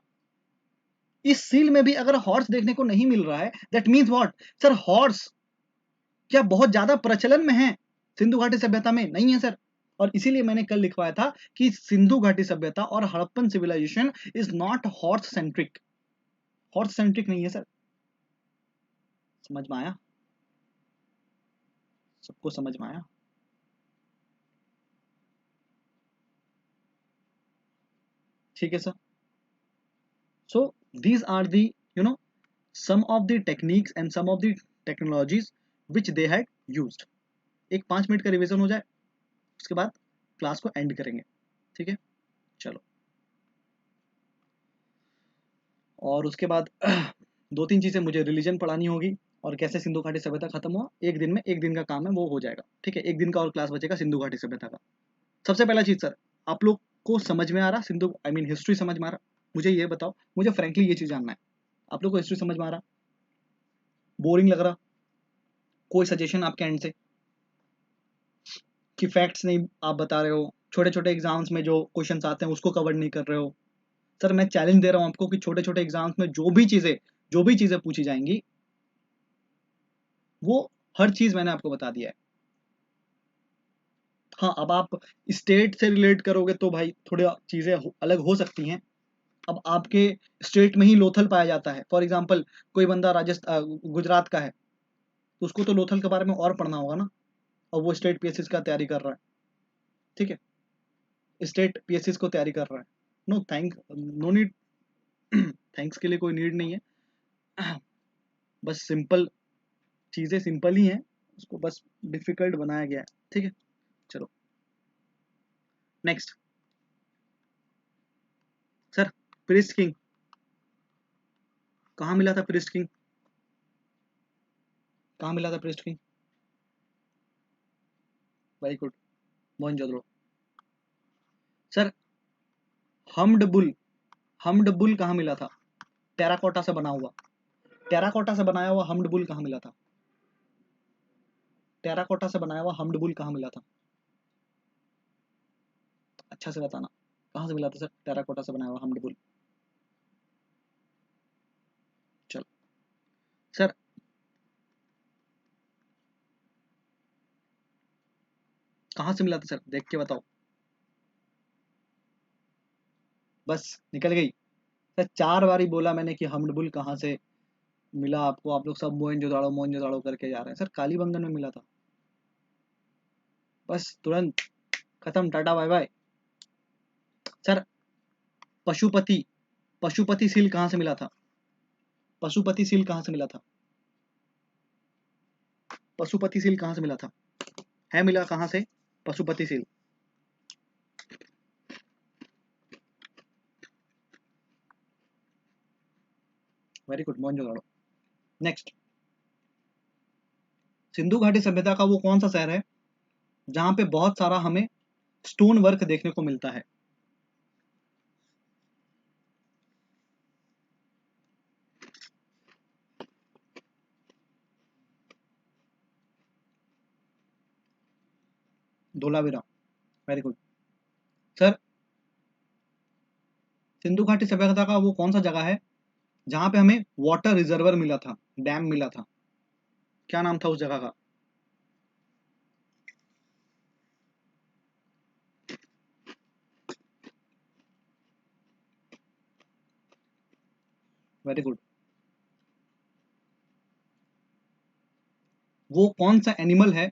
इस सील में भी अगर हॉर्स देखने को नहीं मिल रहा है, that means what sir, horse क्या बहुत ज्यादा प्रचलन में है सिंधु घाटी सभ्यता में, नहीं है सर। और इसीलिए मैंने कल लिखवाया था कि सिंधु घाटी सभ्यता और Harappan civilisation is not horse centric, horse centric नहीं है सर, समझ में आया, सबको समझ में आया, ठीक है sir. So these are the, you know, some of the techniques and some of the technologies which they had used। एक 5 मिनट का रिवीजन हो जाए, उसके बाद क्लास को एंड करेंगे, ठीक है, चलो। और उसके बाद दो तीन चीजें मुझे रिलीजन पढ़ानी होगी, और कैसे सिंधु घाटी सभ्यता खत्म हुआ, एक दिन में, एक दिन का काम है वो हो जाएगा, ठीक है, एक दिन का और क्लास बचेगा सिंधु घाटी सभ्यता का। सबसे पहला चीज सर, आप लोग को समझ में आ रहा सिंधु, आई मीन हिस्ट्री समझ में आ रहा, मुझे ये बताओ, मुझे फ्रेंकली ये चीज जानना है, आप लोग को हिस्ट्री समझ में आ रहा, बोरिंग लग रहा, कोई सजेशन आपके एंड से कि फैक्ट्स नहीं आप बता रहे हो, छोटे छोटे एग्जाम्स में जो क्वेश्चंस आते हैं उसको कवर नहीं कर रहे हो। सर मैं चैलेंज दे रहा हूँ आपको कि छोटे छोटे एग्जाम्स में जो भी चीजें जो भी चीजें पूछी जाएंगी वो हर चीज मैंने आपको बता दिया है। हाँ, अब आप स्टेट से रिलेट करोगे तो भाई थोड़ी चीजें अलग हो सकती हैं। अब आपके स्टेट में ही लोथल पाया जाता है, फॉर एग्जाम्पल कोई बंदा राजस्थान गुजरात का है तो उसको तो लोथल के बारे में और पढ़ना होगा ना, और वो स्टेट पीएससी का तैयारी कर रहा है, ठीक है, स्टेट पीएससी को तैयारी कर रहा है। नो नीड, थैंक्स के लिए कोई नीड नहीं है। बस सिंपल चीजें सिंपल ही हैं, उसको बस डिफिकल्ट बनाया गया है, ठीक है। चलो नेक्स्ट। सर प्रिस्ट किंग कहाँ मिला था? प्रिस्ट किंग कहाँ मिला था? Priest king, very good, Mohenjodaro. Sir humped bull, humped bull कहाँ मिला था? टेराकोटा से बना हुआ, टेराकोटा से बनाया हुआ हमड बुल कहाँ मिला था? टेराकोटा से बनाया हुआ हमड बुल कहाँ मिला था? अच्छा से बताना, कहाँ से मिला था सर टेराकोटा से बनाया हुआ हमड बुल? चलो सर, कहाँ से मिला था सर, देख के बताओ। बस निकल गई सर, 4 बार ही बोला मैंने कि हमड बुल कहाँ से मिला आपको, आप लोग सब मोहनजोदाड़ो करके जा रहे हैं। सर कालीबंगन में मिला था, बस तुरंत खत्म, tata bye bye. Sir Pashupati, Pashupati seal कहाँ से मिला था? पशुपति सील कहाँ से मिला था? पशुपति सील कहाँ से मिला था? है मिला कहाँ से Pashupati seal? Very good, Mohenjodaro. Next, Sindhu घाटी सभ्यता का वो कौन सा शहर है जहां पे बहुत सारा हमें स्टोन वर्क देखने को मिलता है? Dholavira, very good. Sir Sindhu घाटी सभ्यता का वो कौन सा जगह है जहां पे हमें वाटर रिजर्वर मिला था, डैम मिला था? क्या नाम था उस जगह का? Very good. वो कौन सा एनिमल है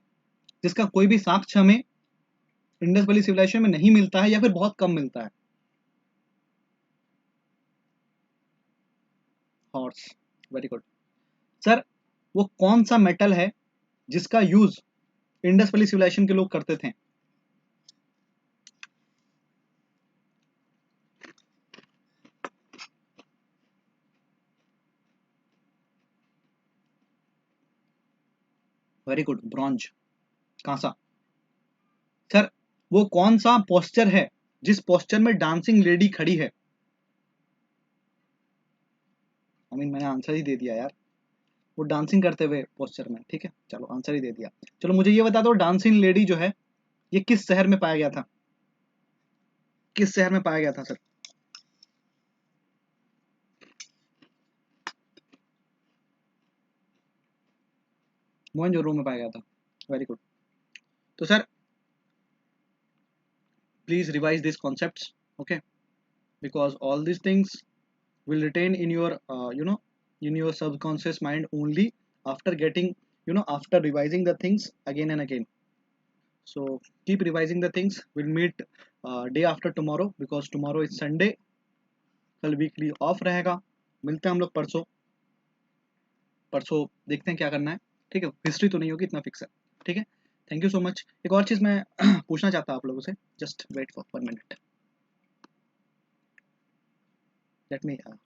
जिसका कोई भी साक्ष्य हमें इंडस वैली सिविलाइजेशन में नहीं मिलता है या फिर बहुत कम मिलता है? Horse, very good. सर वो कौन सा मेटल है जिसका यूज इंडस वैली सिविलाइजेशन के लोग करते थे? वेरी गुड, ब्रॉन्ज, कांसा। सर वो कौन सा पोस्चर है जिस पोस्चर में डांसिंग लेडी खड़ी है? मैंने आंसर ही दे दिया यार, वो डांसिंग करते हुए पोस्चर में, ठीक है, चलो आंसर ही दे दिया। चलो मुझे ये बता दो, डांसिंग लेडी जो है ये किस शहर में पाया गया था? किस शहर में पाया गया था सर? मोहनजोदड़ो में पाया गया था, वेरी गुड। तो sir please revise these concepts, okay, because all these things will retain in your in your subconscious mind only after getting, after revising the things again and again. So keep revising the things, we'll meet day after tomorrow because tomorrow is Sunday, कल weekly off रहेगा। मिलते हैं हम लोग परसों, परसों देखते हैं क्या करना है, ठीक है, हिस्ट्री तो नहीं होगी, इतना फिक्स है, ठीक है। Thank you so much. एक और चीज़ मैं पूछना चाहता हूँ आप लोगों से, just wait for 1 minute, let me